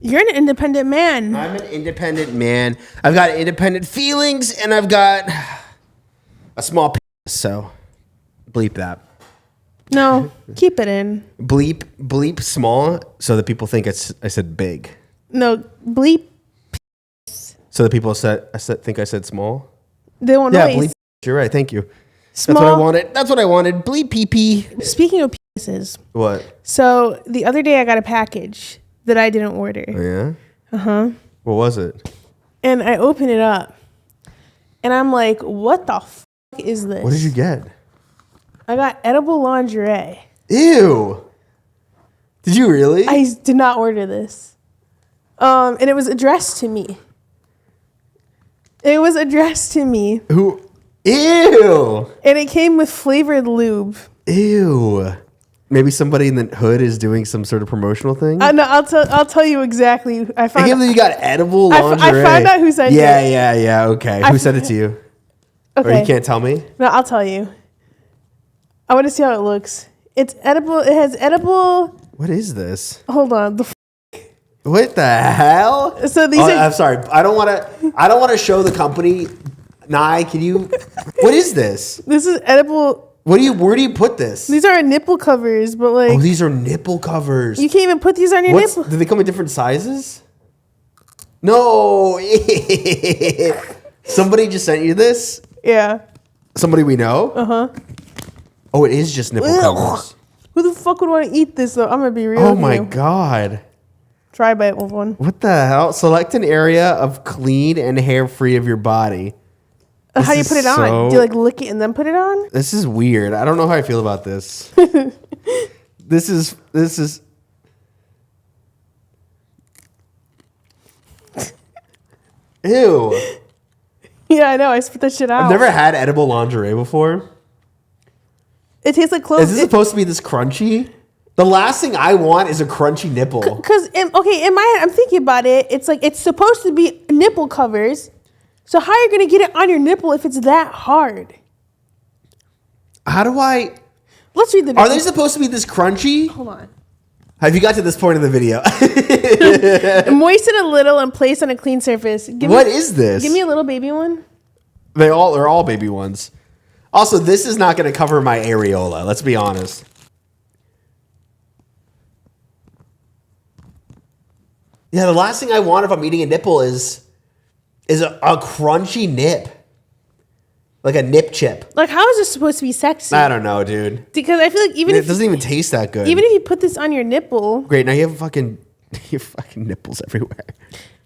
You're an independent man. I'm an independent man. I've got independent feelings, and I've got a small penis, so bleep that. No, keep it in. Bleep small so that people think I said big. No, bleep. So that people think I said small? They won't know. Yeah, bleep. You're right. Thank you. Small. That's what I wanted. Bleep pee. Speaking of penises. What? So the other day I got a package that I didn't order. Oh, yeah? Uh-huh. What was it? And I open it up. And I'm like, what the fuck is this? What did you get? I got edible lingerie. Ew. Did you really? I did not order this. And it was addressed to me. Who? Ew. And it came with flavored lube. Ew. Maybe somebody in the hood is doing some sort of promotional thing? No, I'll tell you exactly. I can't believe you got edible lingerie. I found out who sent it. Yeah. Okay. Who sent it to you? Okay. Or you can't tell me? No, I'll tell you. I want to see how it looks. It's edible. It has edible. What is this? Hold on. What the hell? So these are. I'm sorry. I don't want to show the company. Nye, can you? What is this? This is edible. Where do you put this? These are nipple covers, but like. Oh, these are nipple covers. You can't even put these on your nipple. Do they come in different sizes? No. Somebody just sent you this? Yeah. Somebody we know? Uh-huh. Oh, it is just nipple covers. Who the fuck would want to eat this though? I'm gonna be real. Oh my god. Try bite with one. What the hell? Select an area of clean and hair free of your body. How do you put it on? Do you like lick it and then put it on? This is weird. I don't know how I feel about this. This is. Ew. Yeah, I know. I spit that shit out. I've never had edible lingerie before. It tastes like clothes. Is this supposed to be this crunchy? The last thing I want is a crunchy nipple. Because, in my head, I'm thinking about it. It's like, it's supposed to be nipple covers. So how are you going to get it on your nipple if it's that hard? How do I... Let's read the video. Are they supposed to be this crunchy? Hold on. Have you got to this point in the video? Moisten a little and place on a clean surface. What is this? Give me a little baby one. They're all baby ones. Also, this is not going to cover my areola. Let's be honest. Yeah, the last thing I want if I'm eating a nipple is a crunchy nip. Like a nip chip. Like, how is this supposed to be sexy? I don't know, dude. Because I feel like it doesn't even taste that good. Even if you put this on your nipple. Great, now you have fucking nipples everywhere.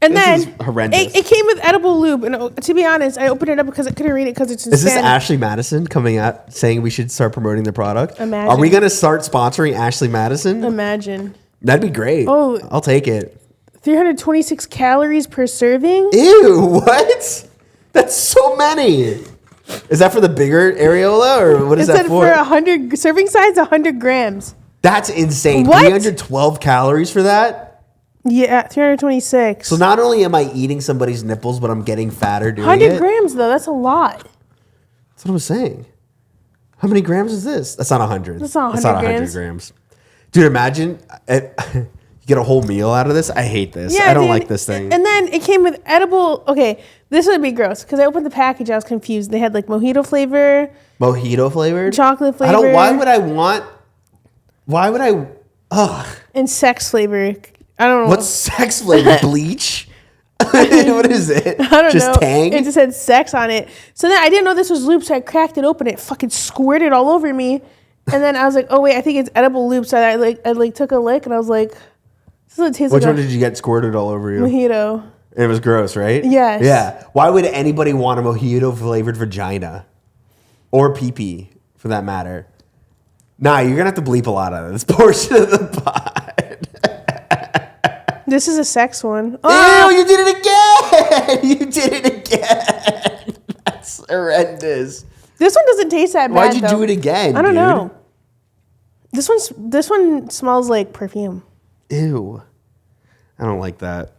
And this then is horrendous. It came with edible lube. And to be honest, I opened it up because I couldn't read it because it's in Is this Spanish. Ashley Madison coming out saying we should start promoting the product? Imagine. Are we going to start sponsoring Ashley Madison? Imagine. That'd be great. Oh, I'll take it. 326 calories per serving? Ew, what? That's so many. Is that for the bigger areola or what is that for? For 100 serving size, 100 grams. That's insane. What? 312 calories for that? Yeah, 326. So not only am I eating somebody's nipples, but I'm getting fatter doing 100 grams though, that's a lot. That's what I was saying. How many grams is this? That's not 100. That's not 100 grams. Dude, imagine you get a whole meal out of this. I hate this. Yeah, I don't like this thing. And then it came with edible. Okay, this would be gross because I opened the package. I was confused. They had like mojito flavor. Mojito flavored? Chocolate flavor. Why would I? Ugh. And sex flavor. I don't know. What's sex flavor? Bleach? What is it? I don't know. Just Tang? It just had sex on it. So then I didn't know this was lube, so I cracked it open. It fucking squirted all over me. And then I was like, oh wait, I think it's edible lube. So I took a lick and I was like, this is what it tastes like. Which one did you get squirted all over you? Mojito. And it was gross, right? Yes. Yeah. Why would anybody want a mojito flavored vagina? Or pee-pee, for that matter? Nah, you're going to have to bleep a lot out of this portion of the pod. This is a sex one. Oh! Ew, you did it again! You did it again! That's horrendous. This one doesn't taste that bad. Why'd you do it again, I don't know. This one smells like perfume. Ew. I don't like that.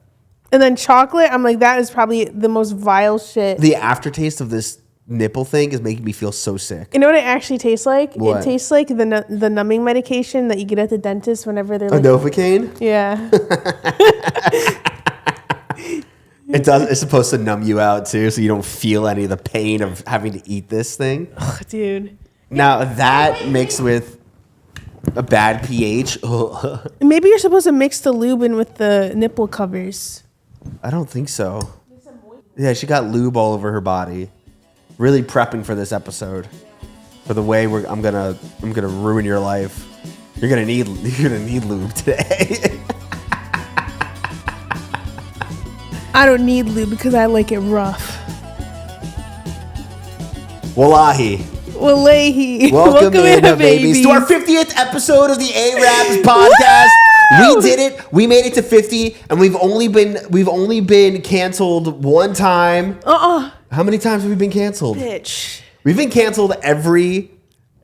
And then chocolate, I'm like, that is probably the most vile shit. The aftertaste of this nipple thing is making me feel so sick. You know what it actually tastes like? What? It tastes like the numbing medication that you get at the dentist whenever they're A like... Novocaine? Yeah. It's supposed to numb you out too, so you don't feel any of the pain of having to eat this thing. Ugh, dude. Now that mixed with a bad pH. Maybe you're supposed to mix the lube in with the nipple covers. I don't think so. Yeah, she got lube all over her body. Really prepping for this episode. For the way I'm gonna ruin your life. You're gonna need lube today. I don't need lube because I like it rough. Wallahi. Wallahi. Welcome in, babies, to our 50th episode of the Ayyrabs podcast. We did it. We made it to 50, and we've only been canceled one time. How many times have we been canceled? Bitch. We've been canceled every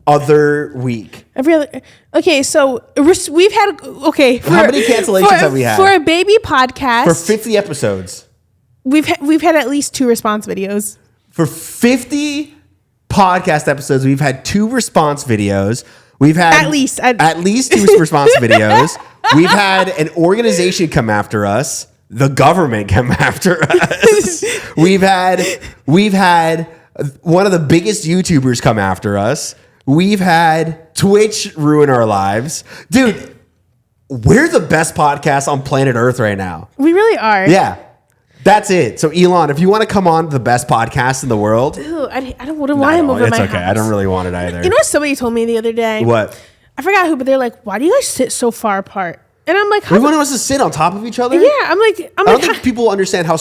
other week. Every other. Okay, so we've had. Okay. How many cancellations have we had? For a baby podcast. For 50 episodes. We've had at least 2 response videos. For 50 podcast episodes, we've had 2 response videos. We've had at least 2 response videos. We've had an organization come after us. The government come after us. We've had one of the biggest YouTubers come after us. We've had Twitch ruin our lives. Dude, we're the best podcast on planet Earth right now. We really are. Yeah. That's it. So Elon, if you want to come on the best podcast in the world. Ew, I wouldn't want him over my house. It's okay. I don't really want it either. You know what somebody told me the other day? What? I forgot who, but they're like, why do you guys sit so far apart? And I'm like, we want us to sit on top of each other? Yeah, I don't think people understand how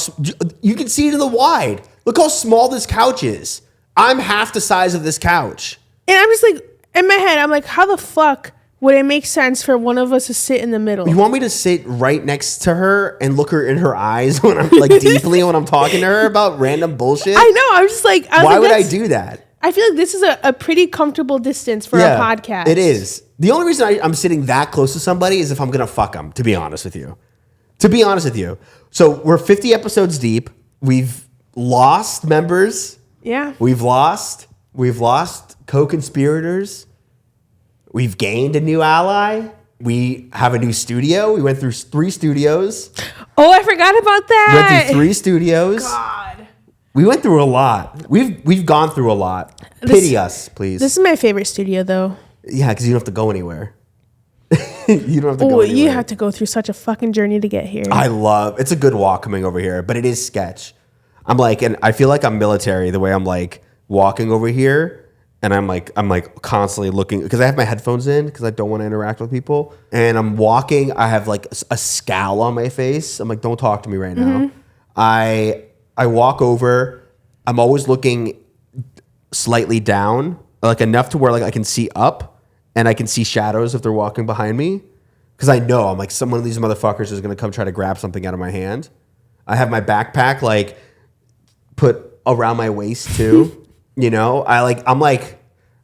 you can see it in the wide. Look how small this couch is. I'm half the size of this couch. And I'm just like, in my head, I'm like, how the fuck would it make sense for one of us to sit in the middle? You want me to sit right next to her and look her in her eyes when I'm like deeply when I'm talking to her about random bullshit? I know. I'm just like, why would I do that? I feel like this is a pretty comfortable distance for a podcast. It is. The only reason I'm sitting that close to somebody is if I'm going to fuck them, to be honest with you. So we're 50 episodes deep. We've lost members. Yeah. We've lost co-conspirators. We've gained a new ally. We have a new studio. We went through 3 studios. Oh, I forgot about that. We went through 3 studios. God. We went through a lot. We've gone through a lot. Pity us, please. This is my favorite studio, though. Yeah, because you don't have to go anywhere. You don't have to go anywhere. You have to go through such a fucking journey to get here. It's a good walk coming over here, but it is sketch. I'm like, and I feel like I'm military the way I'm like walking over here, and I'm like constantly looking because I have my headphones in because I don't want to interact with people, and I'm walking. I have like a scowl on my face. I'm like, don't talk to me right now. I walk over. I'm always looking slightly down, like enough to where like I can see up and I can see shadows if they're walking behind me. Because I know I'm like, some one of these motherfuckers is gonna come try to grab something out of my hand. I have my backpack like put around my waist too. You know, I'm like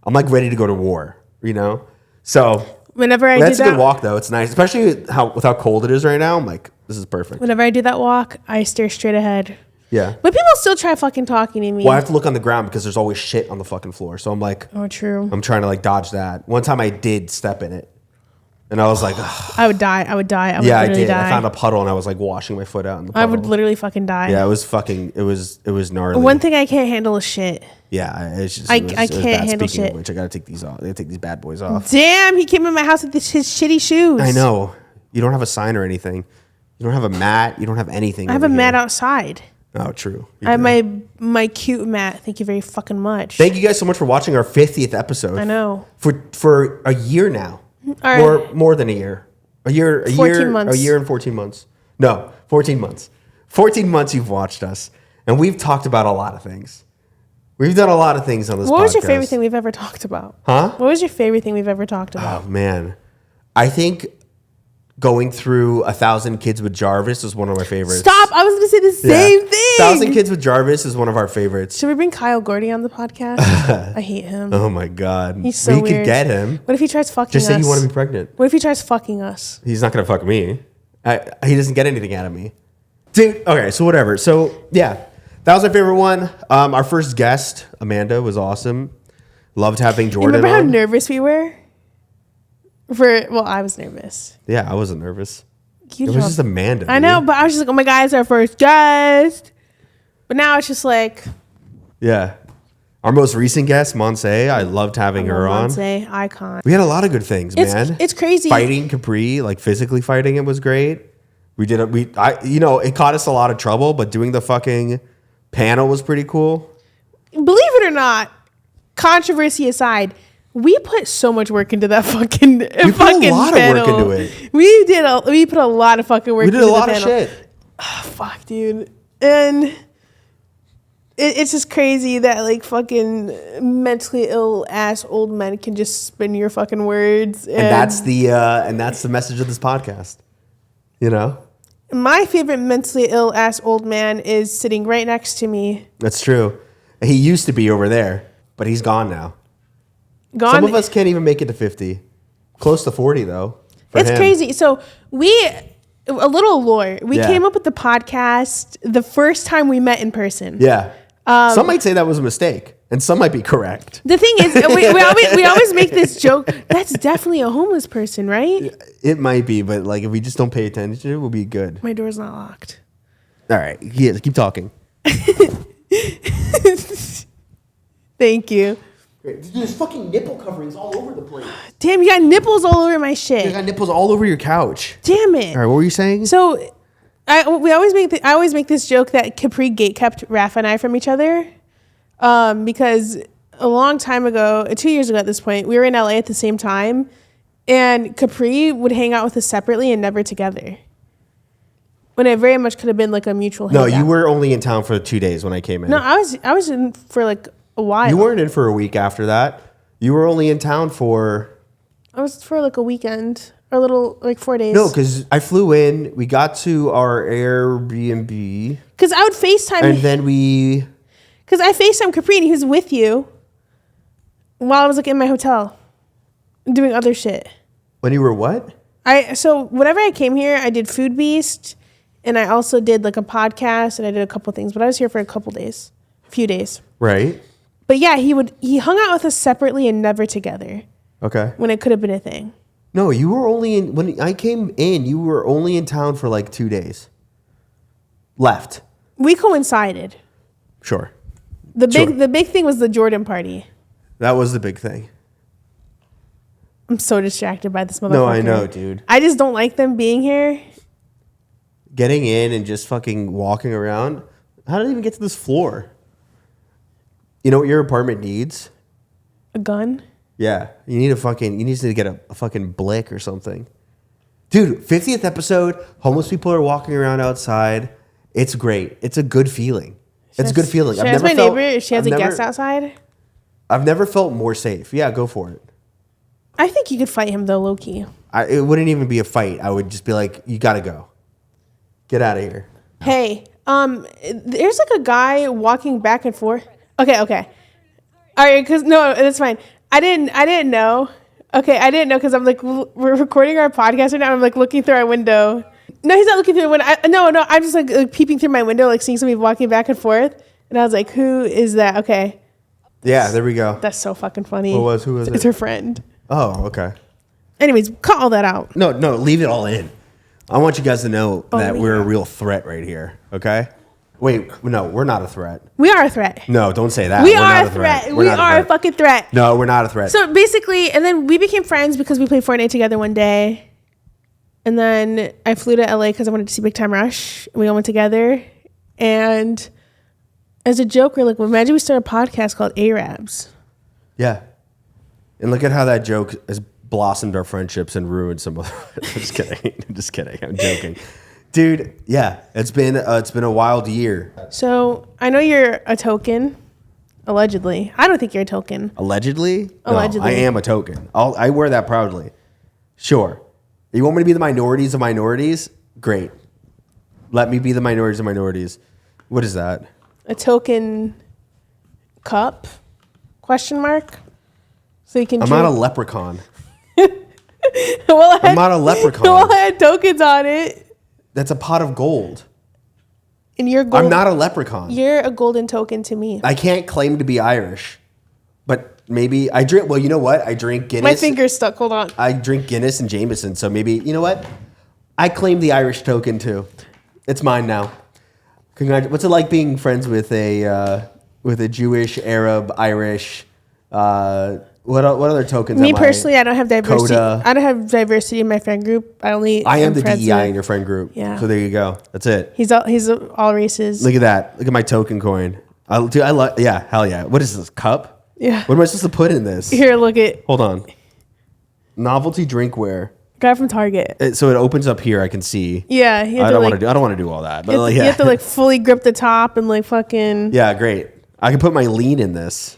ready to go to war. You know, so whenever I that's a good walk though. It's nice, especially with how cold it is right now. I'm like, this is perfect. Whenever I do that walk, I stare straight ahead. Yeah. But people still try fucking talking to me. Well, I have to look on the ground because there's always shit on the fucking floor. So I'm like, oh, true. I'm trying to like dodge that. One time I did step in it. And I was like, ugh. I would die. I would I did. Die. I found a puddle and I was like washing my foot out in the puddle. I would literally fucking die. Yeah, it was gnarly. One thing I can't handle is shit. Yeah, it's just I can't handle shit. Which I gotta take these off. I gotta take these bad boys off. Damn, he came in my house with his shitty shoes. I know. You don't have a sign or anything. You don't have a mat. You don't have anything. I have a mat outside. Oh, true. I have my cute mat. Thank you very fucking much. Thank you guys so much for watching our 50th episode. I know. For a year now. Or more than a year. A year 14 months. A year and 14 months. No, 14 months. 14 months you've watched us. And we've talked about a lot of things. We've done a lot of things on this podcast. What was your favorite thing we've ever talked about? Huh? What was your favorite thing we've ever talked about? Oh, man. I think going through 1,000 Kids with Jarvis is one of my favorites. Stop! I was going to say the same thing. 1,000 Kids with Jarvis is one of our favorites. Should we bring Kyle Gordy on the podcast? I hate him. Oh my God. He's so weird. We could get him. What if he tries fucking us? Just say you want to be pregnant. What if he tries fucking us? He's not going to fuck me. He doesn't get anything out of me. Dude, okay, so whatever. So, yeah. That was my favorite one. Our first guest, Amanda, was awesome. Loved having Jordan Remember how on. nervous we were? I was nervous. Yeah, I wasn't nervous. You It was just Amanda. I know, but I was just like, oh my God, it's our first guest. But now it's just like... Yeah. Our most recent guest, Monse, I loved having her on. Monse, icon. We had a lot of good things, man. It's crazy. Fighting Capri, like physically fighting it was great. It caught us a lot of trouble, but doing the fucking panel was pretty cool. Believe it or not, controversy aside, we put so much work into that fucking We put a lot of work into it. We put a lot of fucking work into the panel. We did a lot of shit. Oh, fuck, dude. And it's just crazy that like fucking mentally ill ass old men can just spin your fucking words. And that's the message of this podcast. You know? My favorite mentally ill ass old man is sitting right next to me. That's true. He used to be over there, but he's gone now. Gone. Some of us can't even make it to 50. Close to 40 though. It's crazy. So a little lore. We came up with the podcast the first time we met in person. Yeah. Some might say that was a mistake, and some might be correct. The thing is, we always make this joke. That's definitely a homeless person, right? It might be, but like if we just don't pay attention, we'll be good. My door's not locked. All right. Yeah, keep talking. Thank you. There's fucking nipple coverings all over the place. Damn, you got nipples all over my shit. You got nipples all over your couch. Damn it. All right, what were you saying? So, I always make this joke that Capri gatekept Raff and I from each other, because a long time ago, 2 years ago at this point, we were in LA at the same time, and Capri would hang out with us separately and never together. When it very much could have been like a mutual hangout. No, you were only in town for 2 days when I came in. No, I was in for like a while. You weren't in for a week after that. You were only in town for... I was for like a weekend. Or a little, like 4 days. No, because I flew in. We got to our Airbnb. Because I would FaceTime. And then we... Because I FaceTime Capri and he was with you while I was like in my hotel doing other shit. When you were what? So whenever I came here, I did Food Beast and I also did like a podcast and I did a couple things. But I was here for a few days. Right. But yeah, he hung out with us separately and never together. Okay. When it could have been a thing. No, you were only in... When I came in, you were only in town for like 2 days. Left. We coincided. Sure. The big thing was the Jordan party. That was the big thing. I'm so distracted by this motherfucker. No, I know, dude. I just don't like them being here. Getting in and just fucking walking around. How did I even get to this floor? You know what your apartment needs? A gun? Yeah. You need to get a fucking blick or something. Dude, 50th episode, homeless people are walking around outside. It's great. It's a good feeling. It's a good feeling. Should I ask my neighbor if she has a guest outside? I've never felt more safe. Yeah, go for it. I think you could fight him though, low key. It wouldn't even be a fight. I would just be like, you gotta go. Get out of here. Hey, there's like a guy walking back and forth. Okay. All right, because no, it's fine. I didn't know. Okay, I didn't know because I'm like, we're recording our podcast right now. I'm like looking through our window. No, he's not looking through the window. No, I'm just like peeping through my window, like seeing somebody walking back and forth. And I was like, who is that? Okay. Yeah, there we go. That's so fucking funny. Who was it? It's her friend. Oh, okay. Anyways, cut all that out. No, leave it all in. I want you guys to know that we're a real threat right here, okay? Wait, no, we're not a threat. We are a threat. No, don't say that. We are a threat. We are a fucking threat. No, we're not a threat. So basically, and then we became friends because we played Fortnite together one day. And then I flew to LA because I wanted to see Big Time Rush. We all went together. And as a joke, we're like, well, imagine we start a podcast called Ayyrabs. Yeah. And look at how that joke has blossomed our friendships and ruined some of them. I'm just kidding. I'm joking. Dude, yeah, it's been a wild year. So I know you're a token, allegedly. I don't think you're a token. Allegedly? Allegedly. No, I am a token. I wear that proudly. Sure. You want me to be the minorities of minorities? Great. Let me be the minorities of minorities. What is that? A token cup? Question mark? So you can. I'm not a leprechaun. Well, I'm not a leprechaun. Well, I had tokens on it. That's a pot of gold. And you're I'm not a leprechaun. You're a golden token to me. I can't claim to be Irish, but maybe I drink. Well, you know what? I drink Guinness. My finger's stuck. Hold on. I drink Guinness and Jameson, so maybe you know what? I claim the Irish token too. It's mine now. What's it like being friends with a Jewish, Arab, Irish? What other tokens? Me personally, I don't have diversity. Coda. I don't have diversity in my friend group. I am the DEI in your friend group. Yeah. So there you go. That's it. He's all races. Look at that. Look at my token coin. I love. Yeah. Hell yeah. What is this cup? Yeah. What am I supposed to put in this? Here, look at. Hold on. Novelty drinkware. Got it from Target. So it opens up here. I can see. Yeah. I don't want to do all that. But you have to like fully grip the top and like fucking. Yeah. Great. I can put my lean in this.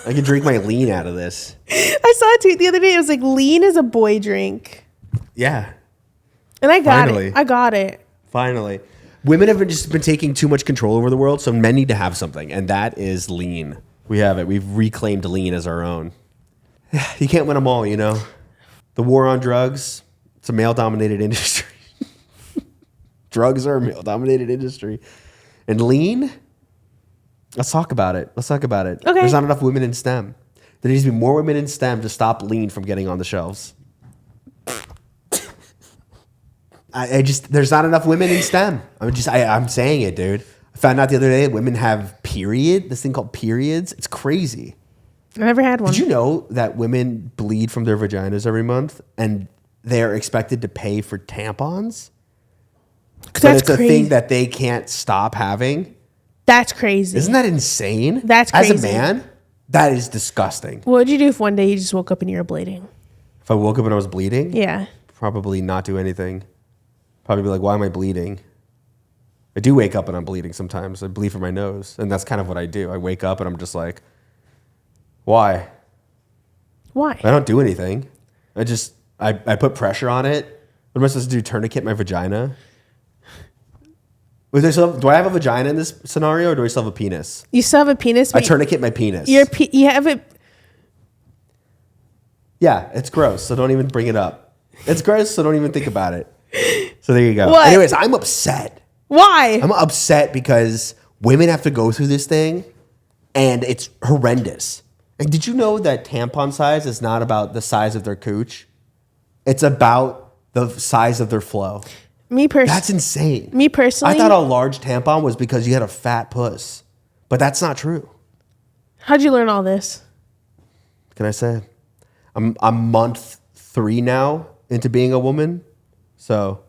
I can drink my lean out of this. I saw a tweet the other day. It was like lean is a boy drink. Yeah. And I got it. I got it. Finally. Women have just been taking too much control over the world, so men need to have something, and that is lean. We have it. We've reclaimed lean as our own. You can't win them all, you know. The war on drugs, it's a male-dominated industry. Drugs are a male-dominated industry. And lean, let's talk about it. Okay. There's not enough women in STEM. There needs to be more women in STEM to stop lean from getting on the shelves. There's not enough women in STEM. I'm saying it, dude. I found out the other day that women have this thing called periods. It's crazy. I never had one. Did you know that women bleed from their vaginas every month and they're expected to pay for tampons? But it's crazy. A thing that they can't stop having. That's crazy. Isn't that insane? That's crazy. As a man, that is disgusting. What would you do if one day you just woke up and you were bleeding? If I woke up and I was bleeding? Yeah. Probably not do anything. Probably be like, why am I bleeding? I do wake up and I'm bleeding sometimes. I bleed from my nose. And that's kind of what I do. I wake up and I'm just like, why? Why? I don't do anything. I put pressure on it. What am I supposed to do? Tourniquet my vagina? Do I have a vagina in this scenario, or do I still have a penis? You still have a penis? I tourniquet my penis. You have it. Yeah, it's gross, so don't even bring it up. It's gross, so don't even think about it. So there you go. What? Anyways, I'm upset. Why? I'm upset because women have to go through this thing, and it's horrendous. And did you know that tampon size is not about the size of their cooch? It's about the size of their flow. That's insane. Me personally, I thought a large tampon was because you had a fat puss, but that's not true. How'd you learn all this? What can I say? I'm month 3 now into being a woman, so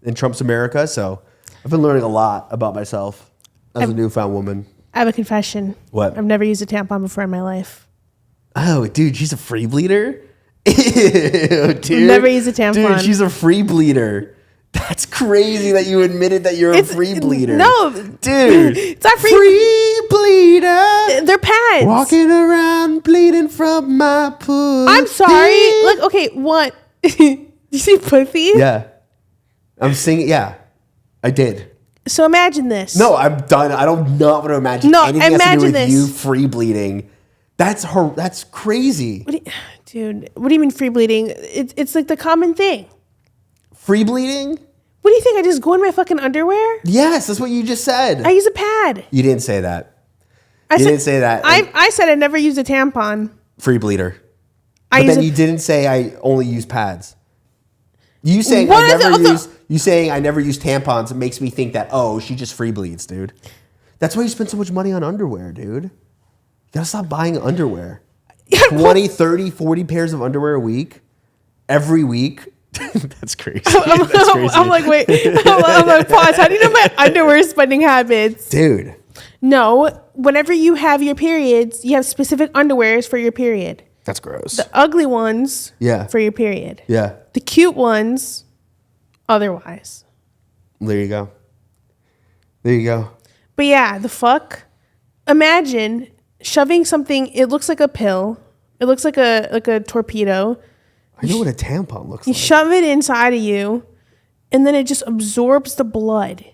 in Trump's America. So I've been learning a lot about myself as a newfound woman. I have a confession. What? I've never used a tampon before in my life. Oh, dude, she's a free bleeder? Ew, dude. Never used a tampon. Dude, she's a free bleeder. That's crazy that you admitted that you're a free bleeder. No, dude, it's not free. Free bleeder. They're pads. Walking around bleeding from my pussy. I'm sorry. Like, okay, what? You see pussy? Yeah, I'm singing. Yeah, I did. So imagine this. No, I'm done. I don't want to imagine anything has to do with this. you free bleeding. That's crazy. Dude, what do you mean free bleeding? It's like the common thing. Free bleeding? What do you think? I just go in my fucking underwear? Yes, that's what you just said. I use a pad. You didn't say that. I didn't say that. I said I never used a tampon. Free bleeder. But then you didn't say I only use pads. You saying I never use tampons, it makes me think that, oh, she just free bleeds, dude. That's why you spend so much money on underwear, dude. You gotta stop buying underwear. 20, 30, 40 pairs of underwear a week. Every week. That's crazy. That's crazy. I'm like, wait. I'm like, pause. How do you know my underwear spending habits? Dude. No. Whenever you have your periods, you have specific underwears for your period. That's gross. The ugly ones for your period. Yeah. The cute ones otherwise. There you go. There you go. But yeah, the fuck? Imagine shoving something, it looks like a pill. It looks like a torpedo. I know what a tampon looks like. You shove it inside of you, and then it just absorbs the blood.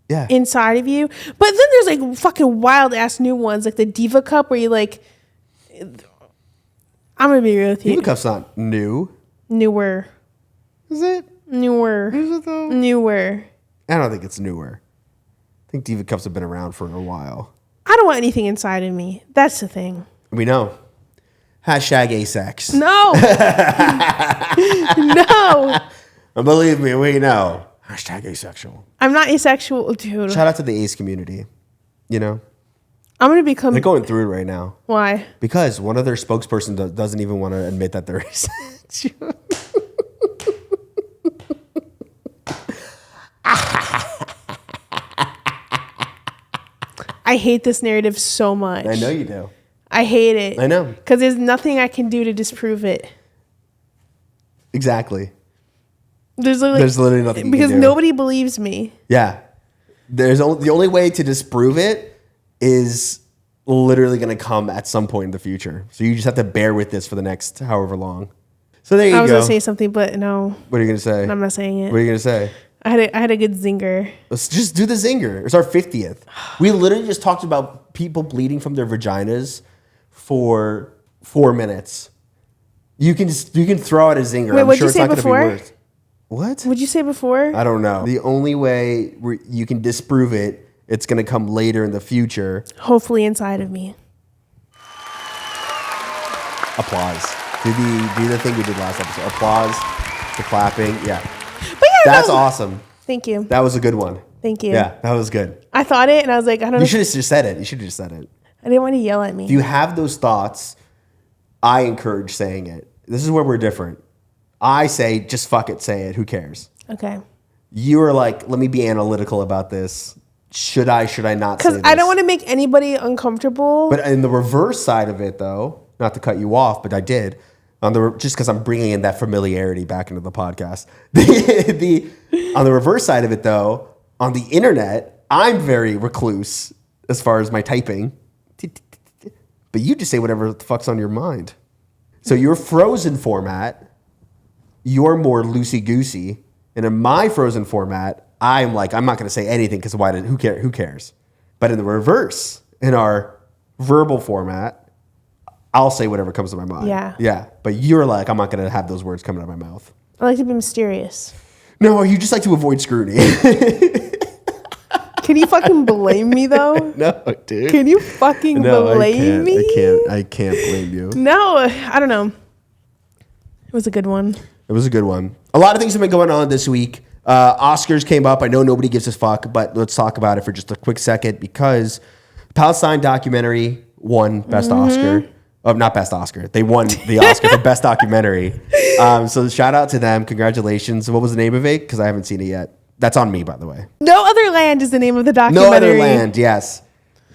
Yeah. Inside of you. But then there's like fucking wild ass new ones, like the Diva Cup, where you like, I'm gonna be real with you. Diva Cup's not new. Newer. Is it? Newer. Is it though? Newer. I don't think it's newer. I think diva cups have been around for a while. I don't want anything inside of me. That's the thing. We know. Hashtag asex. No. No. Believe me, we know. Hashtag asexual. I'm not asexual, dude. Shout out to the ace community. You know? I'm going to become... They're going through it right now. Why? Because one of their spokesperson doesn't even want to admit that they're asexual. I hate this narrative so much. I know you do. I hate it. I know. Because there's nothing I can do to disprove it. Exactly. There's literally nothing you because can do. nobody believes me. Yeah. The only way to disprove it is literally going to come at some point in the future. So you just have to bear with this for the next however long. So there you go. I was going to say something, but no. What are you going to say? I'm not saying it. What are you going to say? I had a good zinger. Let's just do the zinger. It's our 50th. We literally just talked about people bleeding from their vaginas for 4 minutes. You can throw out a zinger. Wait, I'm what'd sure you it's say not going to be before? worth. What? What'd you say before? I don't know. The only way you can disprove it, it's going to come later in the future. Hopefully inside of me. Applause. Do the thing we did last episode. Applause. The clapping. Yeah. But yeah, That's awesome. Thank you. That was a good one. Thank you. Yeah, that was good. I thought it, and I was like, I don't know. You should have just said it. You should have just said it. I didn't want to yell at me. If you have those thoughts, I encourage saying it. This is where we're different. I say, just fuck it, say it. Who cares? Okay. You are like, let me be analytical about this. Should I not say this? Because I don't want to make anybody uncomfortable. But in the reverse side of it, though, not to cut you off, but I did. Just because I'm bringing in that familiarity back into the podcast. On the reverse side of it, though, on the internet, I'm very recluse as far as my typing. But you just say whatever the fuck's on your mind. So your frozen format, you're more loosey-goosey. And in my frozen format, I'm like, I'm not going to say anything because who cares? But in the reverse, in our verbal format, I'll say whatever comes to my mind. Yeah. Yeah. But you're like, I'm not going to have those words coming out of my mouth. I like to be mysterious. No, you just like to avoid scrutiny. Can you fucking blame me though? No, dude. Can you fucking blame me? I can't blame you. No, I don't know. It was a good one. It was a good one. A lot of things have been going on this week. Oscars came up. I know nobody gives a fuck, but let's talk about it for just a quick second because Palestine documentary won Best Oscar. Oh, not Best Oscar. They won the Oscar for Best Documentary. So shout out to them. Congratulations. What was the name of it? Because I haven't seen it yet. That's on me, by the way. No Other Land is the name of the documentary. No Other Land, yes.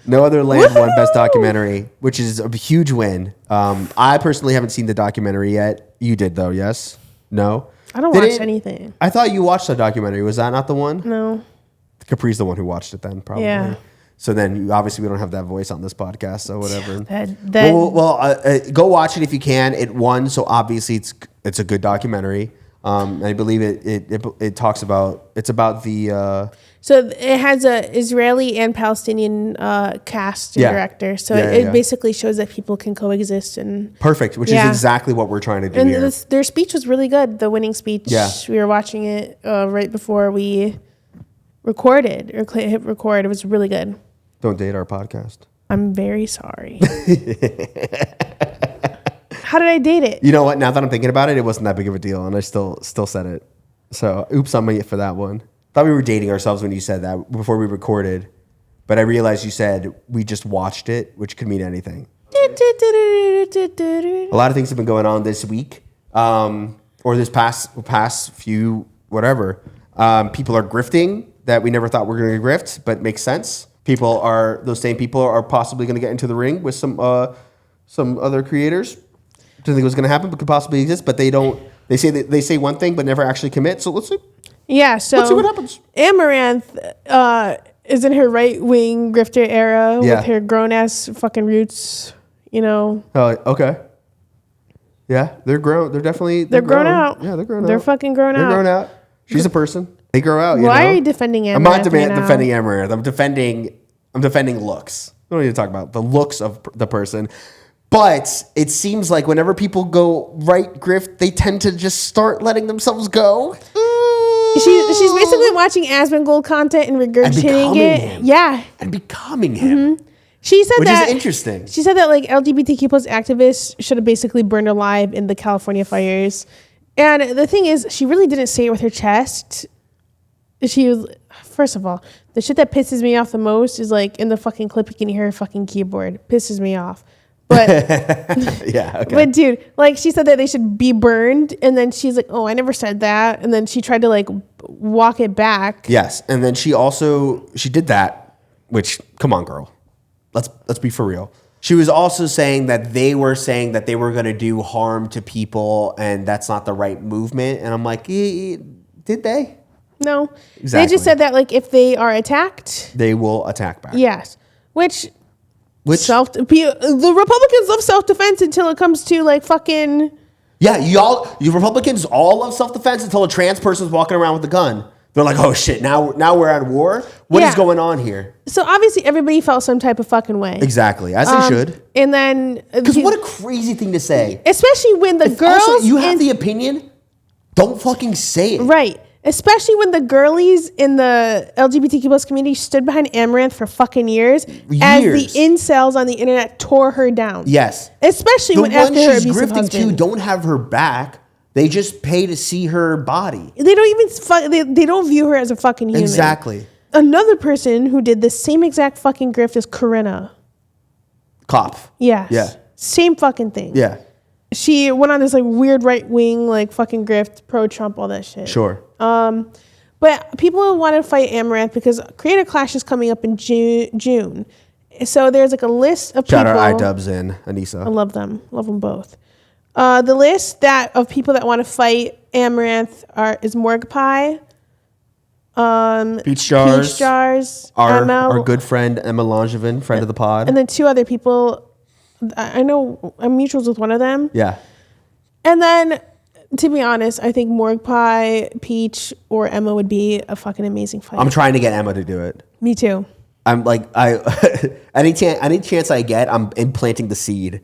No Other Land won Best Documentary, which is a huge win. I personally haven't seen the documentary yet. You did, though, yes? No? I don't watch anything. I thought you watched the documentary. Was that not the one? No. Capri's the one who watched it then, probably. Yeah. So then, obviously, we don't have that voice on this podcast, so whatever. Go watch it if you can. It won, so obviously it's a good documentary. I believe it talks about it's about the. So it has a Israeli and Palestinian cast and director. So it basically shows that people can coexist and perfect, which is exactly what we're trying to do here. Their speech was really good. The winning speech. Yeah. We were watching it right before we recorded or hit record. It was really good. Don't date our podcast. I'm very sorry. How did I date it? You know what? Now that I'm thinking about it, it wasn't that big of a deal, and I still said it. So oops on me for that one. Thought we were dating ourselves when you said that before we recorded, but I realized you said we just watched it, which could mean anything. A lot of things have been going on this week, or this past few whatever. People are grifting that we never thought were going to grift, but makes sense. Those same people are possibly going to get into the ring with some other creators. Didn't think it was going to happen, but could possibly exist. But they don't. They say one thing, but never actually commit. So let's see. Yeah. So let's see what happens. Amaranth is in her right wing grifter era with her grown ass fucking roots. You know. Oh, okay. Yeah, they're grown. They're definitely grown out. Yeah, they're grown out. They're fucking grown out. They're grown out. She's a person. They grow out. Why are you defending Amaranth? I'm not defending Amaranth. I'm defending looks. We don't need to talk about the looks of the person. But it seems like whenever people go right grift, they tend to just start letting themselves go. She's basically watching Asmongold content and regurgitating it. Him. Yeah. And becoming him. She said which that is interesting. She said that like LGBTQ plus activists should have basically burned alive in the California fires. And the thing is, she really didn't say it with her chest. She was, first of all, the shit that pisses me off the most is like in the fucking clip, you can hear her fucking keyboard. Pisses me off. But yeah, okay. But dude, like she said that they should be burned, and then she's like, "Oh, I never said that," and then she tried to like walk it back. Yes, and then she did that, which come on, girl, let's be for real. She was also saying that they were going to do harm to people, and that's not the right movement. And I'm like, did they? No, exactly. They just said that like if they are attacked, they will attack back. Yes, which the Republicans love self-defense until it comes to like fucking. Yeah, you Republicans all love self-defense until a trans person's walking around with a gun. They're like, oh shit, now we're at war? What is going on here? So obviously everybody felt some type of fucking way. Exactly, as they should. And then because what a crazy thing to say. Especially when the girls also, you have the opinion, don't fucking say it. Right. Especially when the girlies in the LGBTQ plus community stood behind Amaranth for fucking years. As the incels on the internet tore her down. Yes. Especially when after her abusive husband. The ones she's grifting to don't have her back. They just pay to see her body. They don't even they don't view her as a fucking human. Exactly. Another person who did the same exact fucking grift is Corinna. Cop. Yes. Yeah. Same fucking thing. Yeah. She went on this like weird right wing like fucking grift, pro Trump, all that shit. Sure. But people want to fight Amaranth because Creator Clash is coming up in June. So there's like a list of people. Shout out iDubbbz and Anissa. I love them. Love them both. The list of people that want to fight Amaranth is Morgue Pie, Peach Jars, our good friend Emma Langevin, friend of the pod, and then two other people. I know I'm mutuals with one of them. Yeah. And then, to be honest, I think Morgue Pie, Peach, or Emma would be a fucking amazing fight. I'm trying to get Emma to do it. Me too. I'm like, any chance I get, I'm implanting the seed.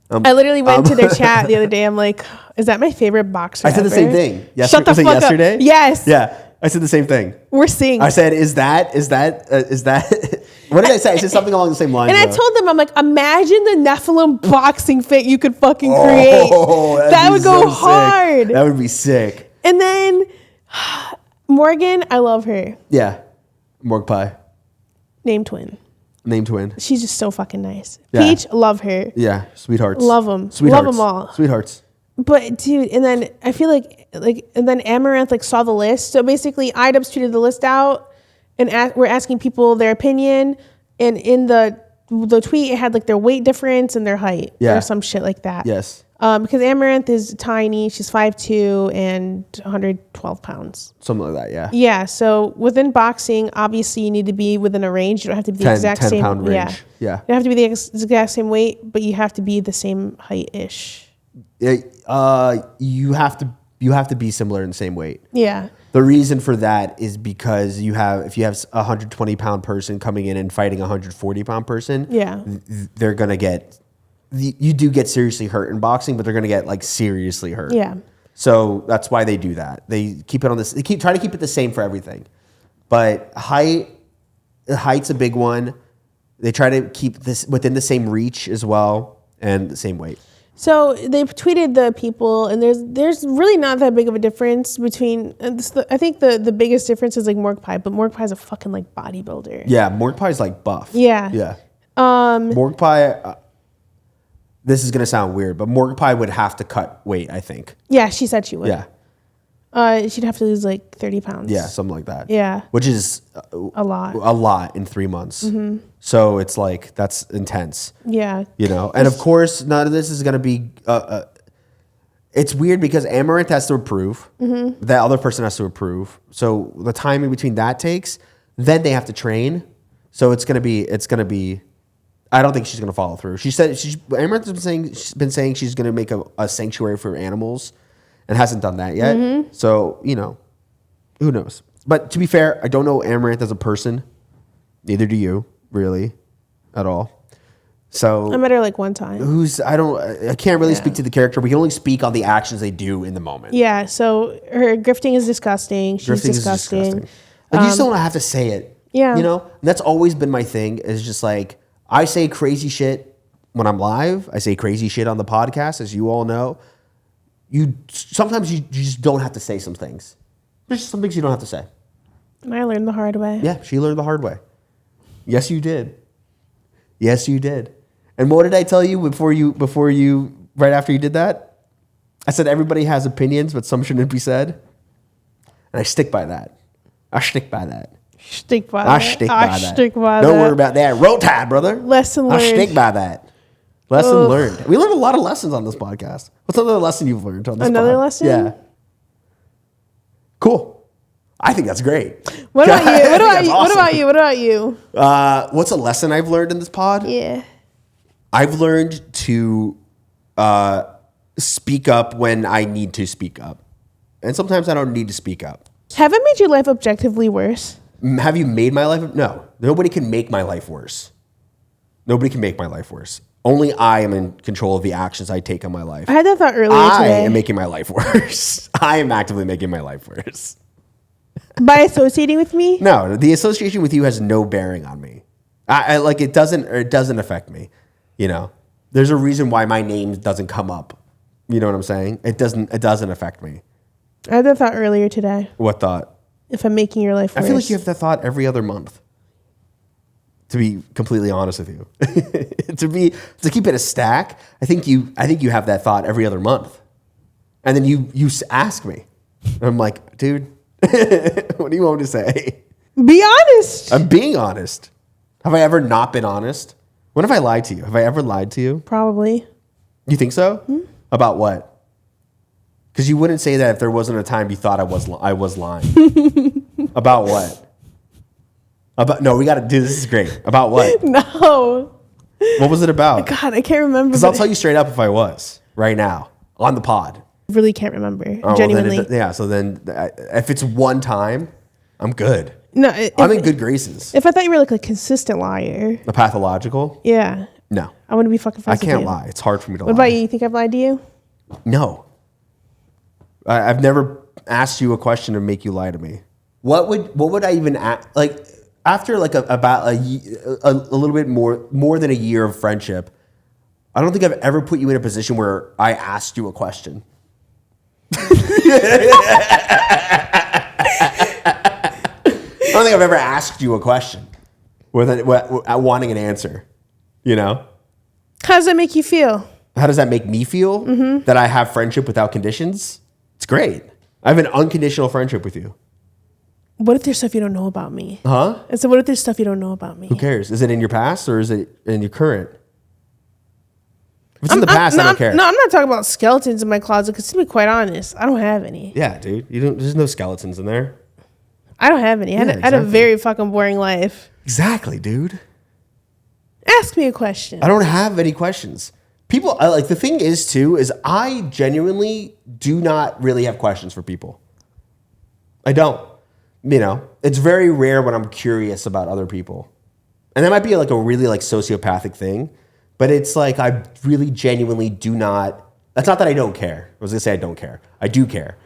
I literally went to their chat the other day. I'm like, is that my favorite boxer? I said the same thing. Shut the fuck up. Yesterday? Yes. Yeah. I said the same thing. We're seeing. I said, is that? What did I say? I said something along the same lines. And I told them, I'm like, imagine the Nephilim boxing fit you could fucking create. That would go hard. Sick. That would be sick. And then Morgan, I love her. Yeah. Morgue Pie. Name twin. She's just so fucking nice. Yeah. Peach, love her. Yeah. Sweethearts. Love them. Sweethearts. Love them all. Sweethearts. But dude, and then I feel like, and then Amaranth like saw the list. So basically, iDubbbz tweeted the list out, and we're asking people their opinion. And in the tweet, it had like their weight difference and their height, or some shit like that. Yes. Because Amaranth is tiny. She's 5'2" and 112 pounds. Something like that. Yeah. Yeah. So within boxing, obviously you need to be within a range. You don't have to be the exact 10 same. pound range. Yeah. You don't have to be the exact same weight, but you have to be the same height ish. You have to be similar in the same weight. Yeah. The reason for that is because if you have a 120-pound person coming in and fighting a 140-pound person, they're gonna get. You do get seriously hurt in boxing, but they're gonna get like seriously hurt. Yeah. So that's why they do that. They keep it on this. They try to keep it the same for everything, but height's a big one. They try to keep this within the same reach as well and the same weight. So they tweeted the people, and there's really not that big of a difference between. I think the biggest difference is like Morgue Pie, but Morgue Pie is a fucking like bodybuilder. Yeah, Morgue Pie is like buff. Yeah. Yeah. Morgue Pie. This is gonna sound weird, but Morgue Pie would have to cut weight. I think. Yeah, she said she would. Yeah. She'd have to lose like 30 pounds. Yeah, something like that. Yeah. Which is a lot. A lot in 3 months. Mm-hmm. So it's like, that's intense. Yeah. You know, and of course, none of this is going to be, it's weird because Amaranth has to approve. Mm-hmm. The other person has to approve. So the time in between that takes, then they have to train. So it's going to be, I don't think she's going to follow through. She said, Amaranth has been saying she's going to make a sanctuary for animals. And hasn't done that yet. Mm-hmm. So, you know, who knows? But to be fair, I don't know Amaranth as a person. Neither do you, really, at all. So I met her like one time. I can't really speak to the character. We can only speak on the actions they do in the moment. Yeah, so her grifting is disgusting. She's disgusting. Like, you just don't have to say it. Yeah. You know? And that's always been my thing, is just like, I say crazy shit when I'm live. I say crazy shit on the podcast, as you all know. Sometimes you just don't have to say some things. There's some things you don't have to say. And I learned the hard way. Yeah, she learned the hard way. Yes, you did. Yes, you did. And what did I tell you right after you did that? I said everybody has opinions, but some shouldn't be said. And I stick by that. I stick by that. Stick by that. Don't worry about that. Roll Tide, brother. Lesson learned. I stick by that. Lesson learned. We learned a lot of lessons on this podcast. What's another lesson you've learned on this Another pod? lesson? Yeah. Cool. I think that's great. What about you? What about you? What's a lesson I've learned in this pod? Yeah. I've learned to speak up when I need to speak up. And sometimes I don't need to speak up. Have I made your life objectively worse? Have you made my life? No. Nobody can make my life worse. Nobody can make my life worse. Only I am in control of the actions I take on my life. I had that thought earlier today. I am making my life worse. I am actively making my life worse. By associating with me? No, the association with you has no bearing on me. I like, it doesn't affect me. You know, there's a reason why my name doesn't come up. You know what I'm saying? It doesn't affect me. I had that thought earlier today. What thought? If I'm making your life worse. I feel like you have that thought every other month. To be completely honest with you, to keep it a stack, I think you have that thought every other month, and then you ask me, and I'm like, dude, what do you want me to say? Be honest. I'm being honest. Have I ever not been honest? When have I lied to you? Have I ever lied to you? Probably. You think so? About what? Because you wouldn't say that if there wasn't a time you thought I was lying. About what? No, we got to do this. Is great. About what? No. What was it about? God, I can't remember. Because I'll tell you straight up if I was right now on the pod. Really can't remember. Oh, genuinely. Well, yeah. So then, if it's one time, I'm good. No, I'm in good graces. If I thought you were like a consistent liar. A pathological? Yeah. No. I wouldn't be fucking friends I can't with you. lie. It's hard for me to lie. What about you? You think I've lied to you? No. I've never asked you a question to make you lie to me. What would I even ask? Like, after like about a little bit more than a year of friendship, I don't think I've ever put you in a position where I asked you a question. I don't think I've ever asked you a question with wanting an answer. You know? How does that make you feel? How does that make me feel? Mm-hmm. That I have friendship without conditions? It's great. I have an unconditional friendship with you. What if there's stuff you don't know about me? Huh? And so what if there's stuff you don't know about me? Who cares? Is it in your past or is it in your current? If it's in the past, I don't care. No, I'm not talking about skeletons in my closet because to be quite honest, I don't have any. Yeah, dude. There's no skeletons in there. I don't have any. I had a very fucking boring life. Exactly, dude. Ask me a question. I don't have any questions. People, the thing is too, is I genuinely do not really have questions for people. I don't. You know, it's very rare when I'm curious about other people. And that might be like a really like sociopathic thing, but it's like I really genuinely do not. That's not that I don't care. I was gonna say I don't care. I do care.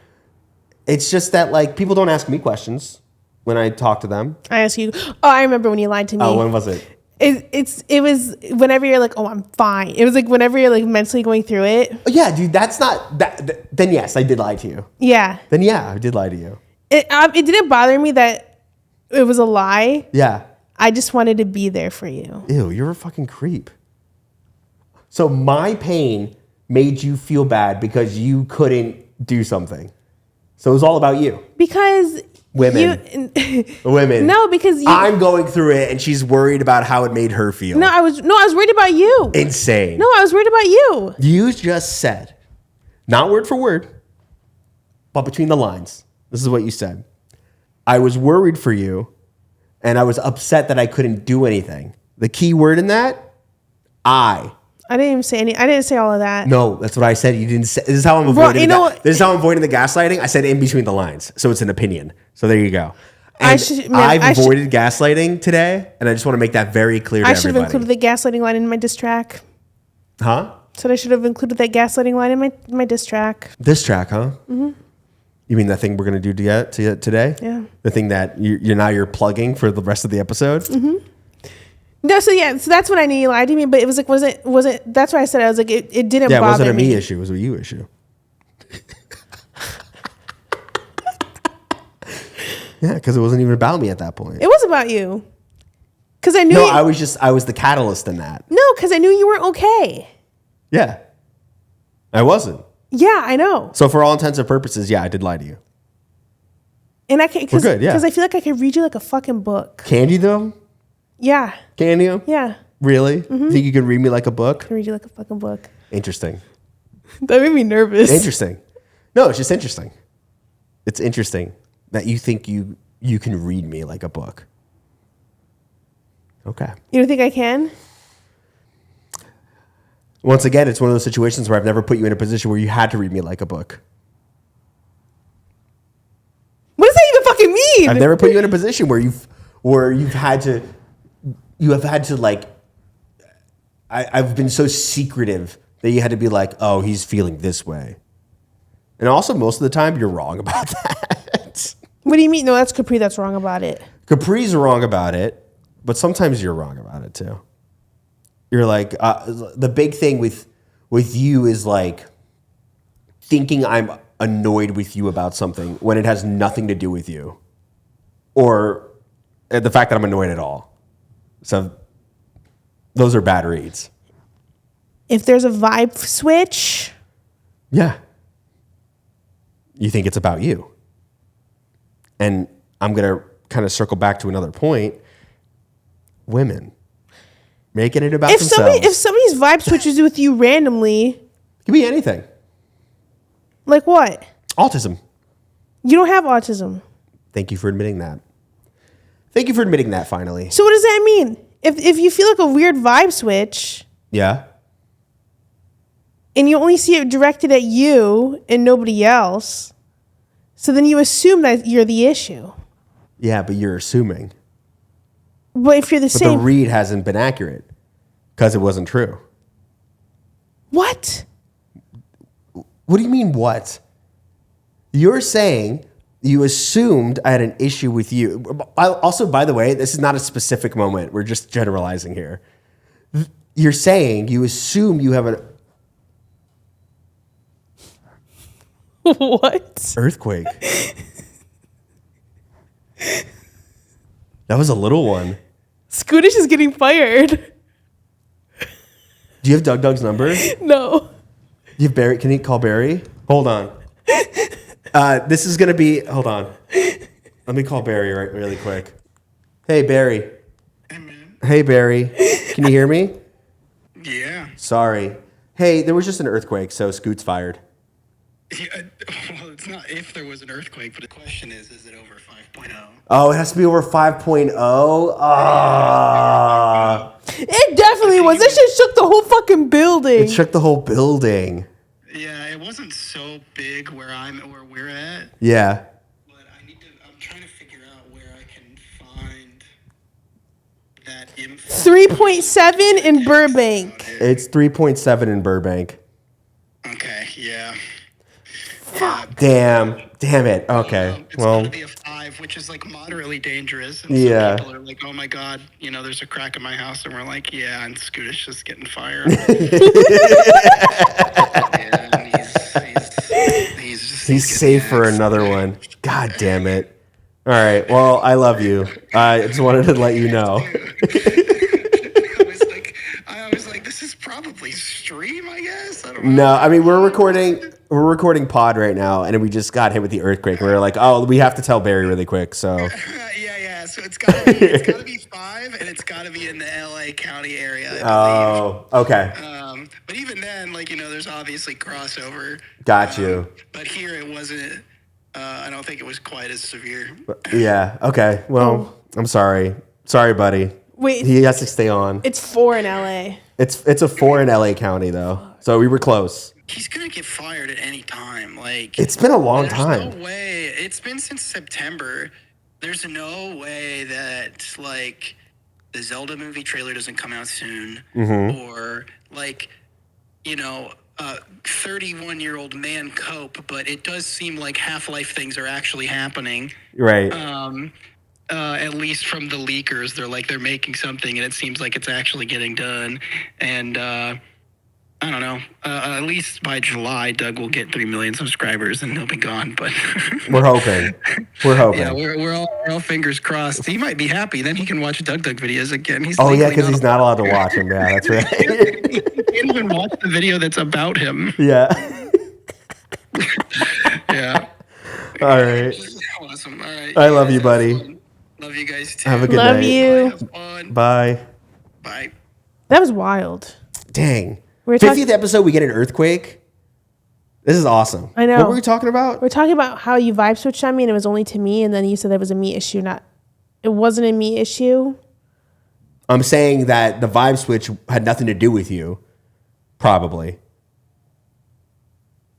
It's just that like people don't ask me questions when I talk to them. I ask you. Oh, I remember when you lied to me. Oh, when was it? It was whenever you're like, oh, I'm fine. It was like whenever you're like mentally going through it. Yeah, dude, that's not that. Then yes, I did lie to you. Yeah. Then yeah, I did lie to you. It didn't bother me that it was a lie. Yeah. I just wanted to be there for you. Ew, you're a fucking creep. So my pain made you feel bad because you couldn't do something. So it was all about you. Because women. Women. No, because I'm going through it and she's worried about how it made her feel. No, I was worried about you. Insane. No, I was worried about you. You just said, not word for word, but between the lines. This is what you said. I was worried for you, and I was upset that I couldn't do anything. The key word in that, I didn't even say any. I didn't say all of that. No, that's what I said. You didn't say. This is how I'm avoiding. This is how I'm avoiding the gaslighting. I said in between the lines, so it's an opinion. So there you go. And I've I avoided gaslighting today, and I just want to make that very clear to I should have everybody. included the gaslighting line in my diss track. Huh? Said I should have included that gaslighting line in my diss track. This track, huh? Mm-hmm. You mean that thing we're going to do today? Yeah. The thing that you're plugging for the rest of the episode? Mm-hmm. No, so that's when I knew you lied to me, but it was like, wasn't, that's why I said, I was like, it didn't bother me. Yeah, it wasn't a me issue, it was a you issue. Yeah, because it wasn't even about me at that point. It was about you. Because I knew I was the catalyst in that. No, because I knew you weren't okay. Yeah. I wasn't. Yeah, I know. So for all intents and purposes, yeah, I did lie to you. And I can, we're good, yeah. Because I feel like I could read you like a fucking book. Can you though? Yeah. Can you? Yeah. Really? Mm-hmm. Think you can read me like a book? I can read you like a fucking book. Interesting. That made me nervous. Interesting. No, it's just interesting. It's interesting that you think you can read me like a book. Okay. You don't think I can? Once again, it's one of those situations where I've never put you in a position where you had to read me like a book. What does that even fucking mean? I've never put you in a position where you've had to like. I've been so secretive that you had to be like, oh, he's feeling this way, and also most of the time you're wrong about that. What do you mean? No, that's Capri that's wrong about it. Capri's wrong about it, but sometimes you're wrong about it too. You're like, the big thing with you is like thinking I'm annoyed with you about something when it has nothing to do with you. Or the fact that I'm annoyed at all. So those are bad reads. If there's a vibe switch. Yeah. You think it's about you. And I'm going to kind of circle back to another point. Women. Making it about themselves. If somebody's vibe switches with you randomly. It could be anything. Like what? Autism. You don't have autism. Thank you for admitting that. Thank you for admitting that finally. So what does that mean? If you feel like a weird vibe switch. Yeah. And you only see it directed at you and nobody else. So then you assume that you're the issue. Yeah, but you're assuming. But if you're the same. But the read hasn't been accurate because it wasn't true. What? What do you mean, what? You're saying you assumed I had an issue with you. Also, by the way, this is not a specific moment. We're just generalizing here. You're saying you assume you have an what? Earthquake. That was a little one. Skootish is getting fired. Do you have Doug's number? No. You have Barry? Can he call Barry? Hold on. This is gonna be. Hold on. Let me call Barry really quick. Hey Barry. Hey man. Hey Barry. Can you hear me? Yeah. Sorry. Hey, there was just an earthquake, so Scoot's fired. Yeah. Well, it's not if there was an earthquake, but the question is it over 5.0? Oh, it has to be over 5.0? Ah. It definitely was. That shit shook the whole fucking building. It shook the whole building. Yeah, it wasn't so big where we're at. Yeah. But I'm trying to figure out where I can find that info. 3.7 in Burbank. It's 3.7 in Burbank. Okay, yeah. Fuck. Damn it. Okay. It's Well, gonna be a 5, which is like moderately dangerous. And yeah. Some people are like, oh my God, there's a crack in my house. And we're like, yeah, and Scootish is getting fired. Yeah, and he's safe for another one. God damn it. All right. Well, I love you. I just wanted to let you know. I was like, this is probably stream, I guess. I don't No, I mean we're recording pod right now, and we just got hit with the earthquake. We were like, oh, we have to tell Barry really quick. So yeah. So it's gotta be 5, and it's gotta be in the LA County area. I believe. Oh, okay. But even then, there's obviously crossover. Got you. But here it wasn't. I don't think it was quite as severe. Yeah. Okay. Well, I'm sorry. Sorry, buddy. Wait. He has to stay on. It's 4 in LA. It's a 4 in LA County though, so we were close. He's gonna get fired at any time. It's been a long there's time. No way. It's been since September. there's no way that like the Zelda movie trailer doesn't come out soon, or like, 31-year-old man cope, but it does seem like Half-Life things are actually happening. Right. At least from the leakers, they're making something, and it seems like it's actually getting done. And I don't know. At least by July, Doug will get 3 million subscribers, and he'll be gone. But we're hoping. Yeah, we're all fingers crossed. He might be happy. Then he can watch Doug videos again. He's because he's not allowed to watch him. Yeah, that's right. He can't even watch the video that's about him. Yeah. Yeah. All right. Awesome. All right. I love you, buddy. Love you guys too. Have a good love night. you. Bye. Bye. That was wild. Dang. We're 50th episode, we get an earthquake. This is awesome. I know. What were we talking about? We're talking about how you vibe switched on me and it was only to me, and then you said that was a me issue. It wasn't a me issue. I'm saying that the vibe switch had nothing to do with you. Probably.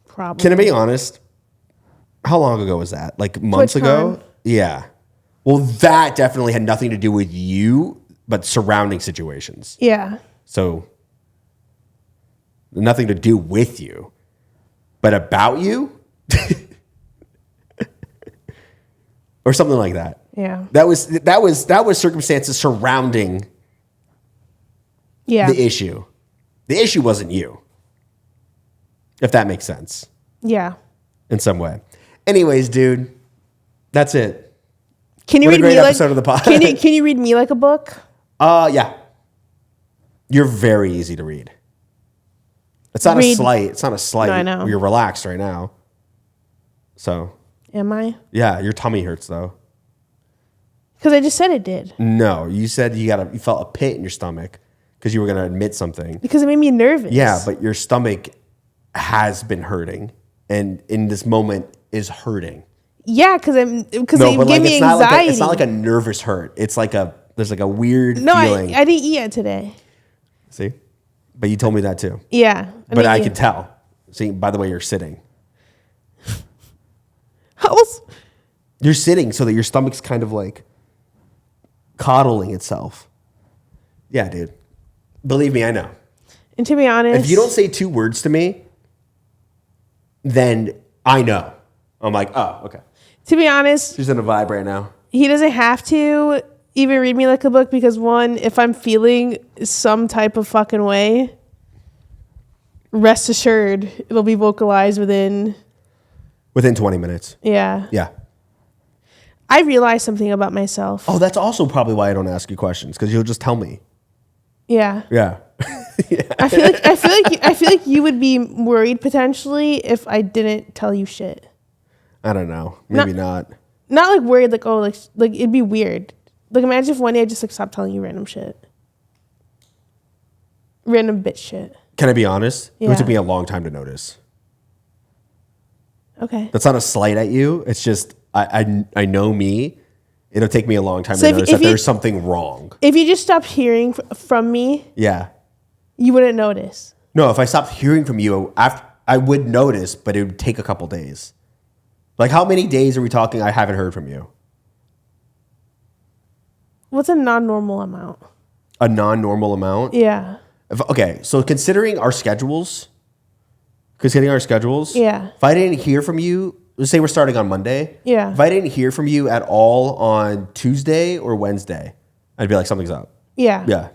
Can I be honest? How long ago was that? Like months ago? Yeah. Well, that definitely had nothing to do with you, but surrounding situations. Yeah. So, nothing to do with you, but about you? Or something like that. Yeah. That was circumstances surrounding the issue. The issue wasn't you. If that makes sense. Yeah. In some way. Anyways, dude, that's it. Can you read me episode of the pod. Can you read me like a book? Yeah. You're very easy to read. It's not a slight. It's not a slight. No, I know. You're relaxed right now. So. Am I? Yeah, your tummy hurts though. Because I just said it did. No, you said you felt a pit in your stomach because you were going to admit something. Because it made me nervous. Yeah, but your stomach has been hurting, and in this moment is hurting. Yeah, because it gave me anxiety. It's not like a nervous hurt. It's like there's like a weird feeling. I didn't eat it today. See? But you told me that too. Yeah. But I could tell. See, by the way you're sitting. You're sitting so that your stomach's kind of like coddling itself. Yeah, dude. Believe me, I know. And to be honest, if you don't say 2 words to me, then I know. I'm like, oh, okay. To be honest, she's in a vibe right now. He doesn't have to even read me like a book because one, if I'm feeling some type of fucking way, rest assured it'll be vocalized within 20 minutes. Yeah. Yeah. I realized something about myself. Oh, that's also probably why I don't ask you questions, because you'll just tell me. Yeah. Yeah. Yeah. I feel like you would be worried potentially if I didn't tell you shit. I don't know. Maybe not. Not like worried, like, oh, like it'd be weird. Like, imagine if one day I just like stopped telling you random shit. Random bitch shit. Can I be honest? Yeah. It took me a long time to notice. Okay. That's not a slight at you. It's just I know me. It'll take me a long time to notice that there's something wrong. If you just stopped hearing from me, yeah, you wouldn't notice. No, if I stopped hearing from you, I would notice, but it would take a couple days. Like, how many days are we talking I haven't heard from you? What's a non-normal amount? A non-normal amount? Yeah. Okay, so considering our schedules, yeah. If I didn't hear from you, let's say we're starting on Monday. Yeah. If I didn't hear from you at all on Tuesday or Wednesday, I'd be like, something's up. Yeah. Yeah.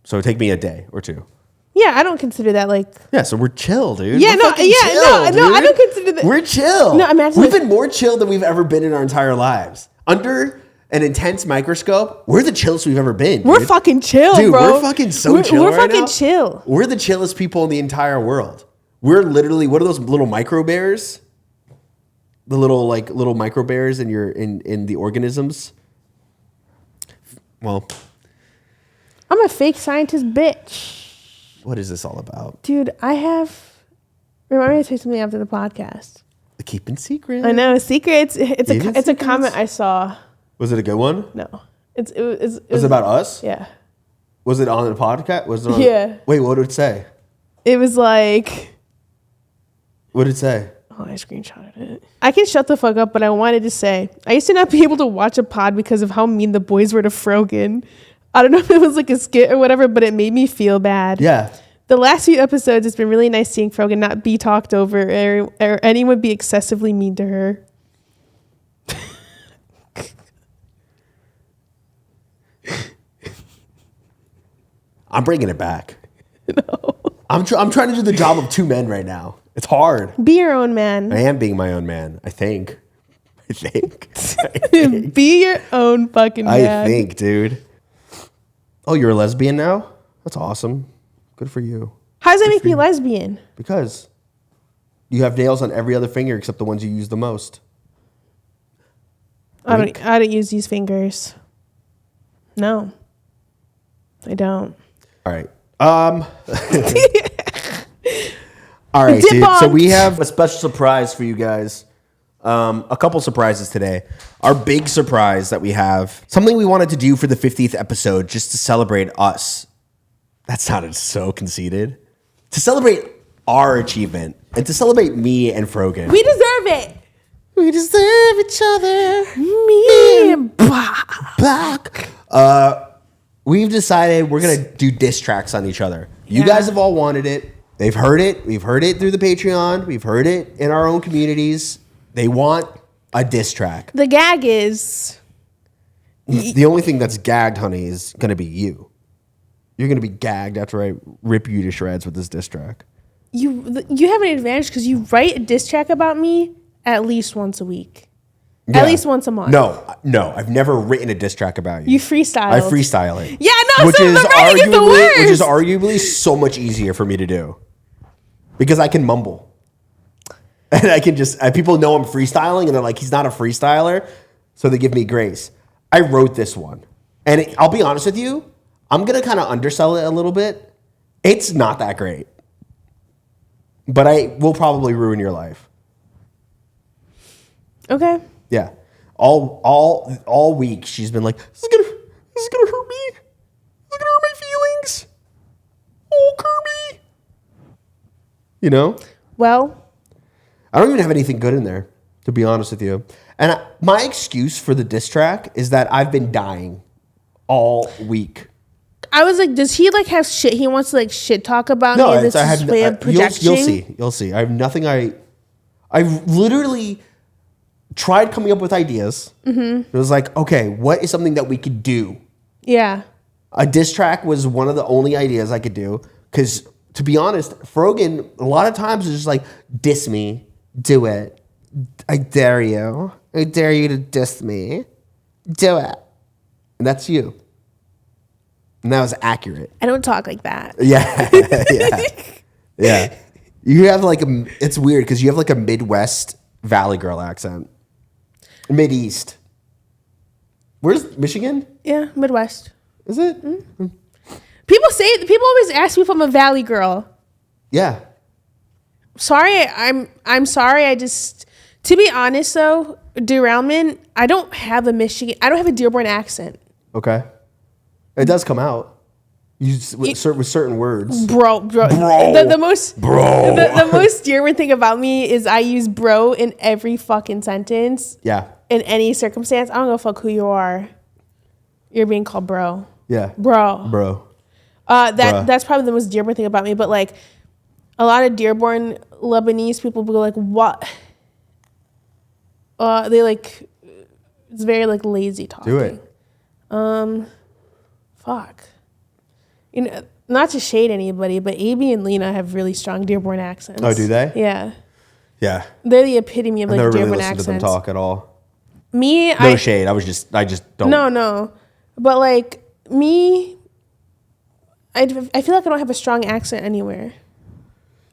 So it'd take me a day or two. Yeah, I don't consider that like. Yeah, so we're chill, dude. Yeah, no, I don't consider that. We're chill. No, imagine we've been more chill than we've ever been in our entire lives. Under an intense microscope, we're the chillest we've ever been. We're fucking chill, dude, bro. We're fucking chill. We're right fucking now. chill. We're the chillest people in the entire world. We're literally, what are those little micro bears? The little micro bears in the organisms. Well, I'm a fake scientist bitch. What is this all about? Dude, remind me to say something after the podcast. Keeping secret. I know, secrets. It's a comment I saw. Was it a good one? No. Was it about us? Yeah. Was it on the podcast? Yeah. Wait, what did it say? It was like. What did it say? Oh, I screenshotted it. I can shut the fuck up, but I wanted to say, I used to not be able to watch a pod because of how mean the boys were to Frogan. I don't know if it was like a skit or whatever, but it made me feel bad. Yeah. The last few episodes, it's been really nice seeing Frogan not be talked over or anyone be excessively mean to her. I'm bringing it back. No. I'm trying to do the job of two men right now. It's hard. Be your own man. I am being my own man. I think. Be your own fucking man. I think, dude. Oh, you're a lesbian now? That's awesome. Good for you. How does that make me lesbian? Because you have nails on every other finger except the ones you use the most. I don't use these fingers. No. I don't. All right. All right, dude. So we have a special surprise for you guys. A couple surprises today. Our big surprise that we have, something we wanted to do for the 50th episode just to celebrate us. That sounded so conceited. To celebrate our achievement and to celebrate me and Frogan. We deserve it. We deserve each other. Me and Back. We've decided we're going to do diss tracks on each other. You guys have all wanted it. They've heard it. We've heard it through the Patreon. We've heard it in our own communities. They want a diss track. The gag is... The only thing that's gagged, honey, is going to be you. You're going to be gagged after I rip you to shreds with this diss track. You have an advantage because you write a diss track about me at least once a week. Yeah. At least once a month. No. I've never written a diss track about you. You freestyle. I freestyle it. Yeah, no, which so is the writing is the worst. Which is arguably so much easier for me to do. Because I can mumble. And I can just... people know I'm freestyling, and they're like, he's not a freestyler. So they give me grace. I wrote this one. And I'll be honest with you, I'm going to kind of undersell it a little bit. It's not that great. But I will probably ruin your life. Okay. Yeah. All week she's been like, this is gonna hurt me. This is gonna hurt my feelings. Oh, Kirby. You know? Well, I don't even have anything good in there, to be honest with you. And my excuse for the diss track is that I've been dying all week. I was like, does he like have shit he wants to like shit talk about me? And this is his way of projecting? You'll see. I have nothing. I've literally tried coming up with ideas. Mm-hmm. It was like, okay, what is something that we could do? Yeah. A diss track was one of the only ideas I could do. Because to be honest, Frogan, a lot of times is just like, diss me, do it. I dare you. I dare you to diss me. Do it. And that's you. And that was accurate. I don't talk like that. Yeah. Yeah. You have like it's weird because you have like a Midwest Valley Girl accent. Mid-East. Where's Michigan? Yeah, Midwest. Is it? Mm-hmm. People always ask me if I'm a Valley girl. Yeah. Sorry, I'm sorry. I just, to be honest though, derailment, I don't have a Dearborn accent. Okay. It does come out. With certain words. Bro. The most Dearborn thing about me is I use bro in every fucking sentence. Yeah. In any circumstance. I don't give a fuck who you are. You're being called bro. Yeah. Bro. That's probably the most Dearborn thing about me. But like a lot of Dearborn Lebanese people will go like, what? They like, it's very like lazy talking. Do it. Fuck. You know, not to shade anybody, but AB and Lena have really strong Dearborn accents. Oh, do they? Yeah. Yeah. They're the epitome of like never Dearborn really listened accents. to them talk at all. Me, no shade. I just don't. No. But like me, I feel like I don't have a strong accent anywhere.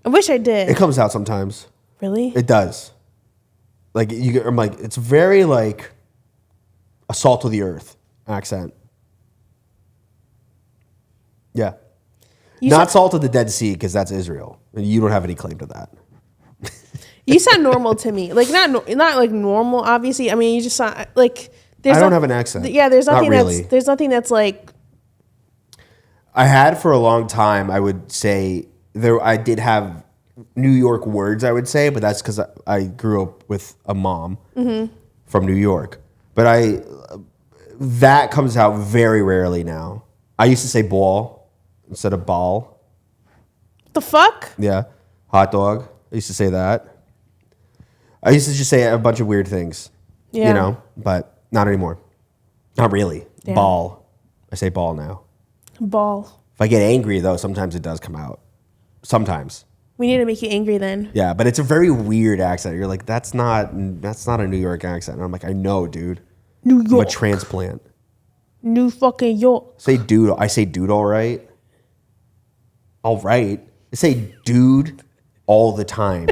I wish I did. It comes out sometimes. Really? It does. Like I'm like, it's very like a salt of the earth accent. Yeah. Not salt of the Dead Sea, because that's Israel. And you don't have any claim to that. You sound normal to me. Like not like normal, obviously. I mean, you just sound like I don't have an accent. Yeah, there's nothing really. there's nothing that's like I had for a long time, I would say I did have New York words, I would say, but that's because I grew up with a mom from New York. But that comes out very rarely now. I used to say ball instead of ball. The fuck? Yeah. Hot dog. I used to say that. I used to just say a bunch of weird things. Yeah. You know, but not anymore. Not really. Damn. Ball. I say ball now. Ball. If I get angry, though, sometimes it does come out. Sometimes. We need to make you angry then. Yeah, but it's a very weird accent. You're like, that's not a New York accent. And I'm like, I know, dude. New I'm a York. transplant. New fucking York. Say dude. I say dude all right. All right. I say dude all the time.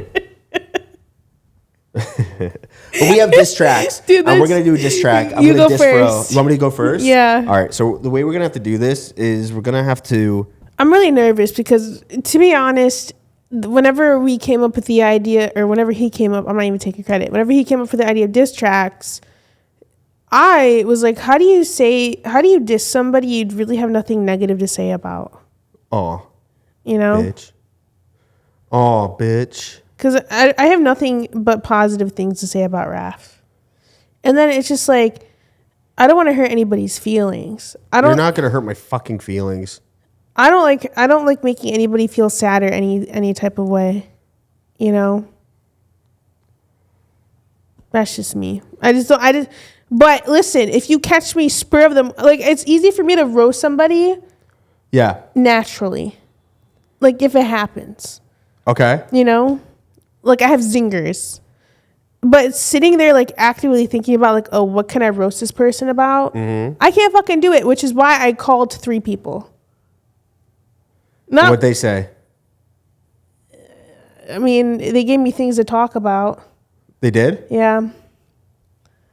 But we have diss tracks. Dude, and we're going to do a diss track. I'm you going go to diss Fro. first. You want me to go first? Yeah. All right. So the way we're going to have to do this is we're going to have to... I'm really nervous because, to be honest, whenever we came up with the idea, or whenever he came up, I'm not even taking credit. Whenever he came up with the idea of diss tracks, I was like, how do you diss somebody you'd really have nothing negative to say about? Oh, You know? bitch. Oh, bitch. Because I have nothing but positive things to say about Raff. And then it's just like, I don't want to hurt anybody's feelings. You're not going to hurt my fucking feelings. I don't like making anybody feel sad or any type of way. You know? That's just me. But listen, if you catch me spur of them, like, it's easy for me to roast somebody Yeah. naturally. Like, if it happens. Okay. You know? Like, I have zingers. But sitting there, like, actively thinking about, like, oh, what can I roast this person about? Mm-hmm. I can't fucking do it, which is why I called 3 people. What'd they say? I mean, they gave me things to talk about. They did? Yeah.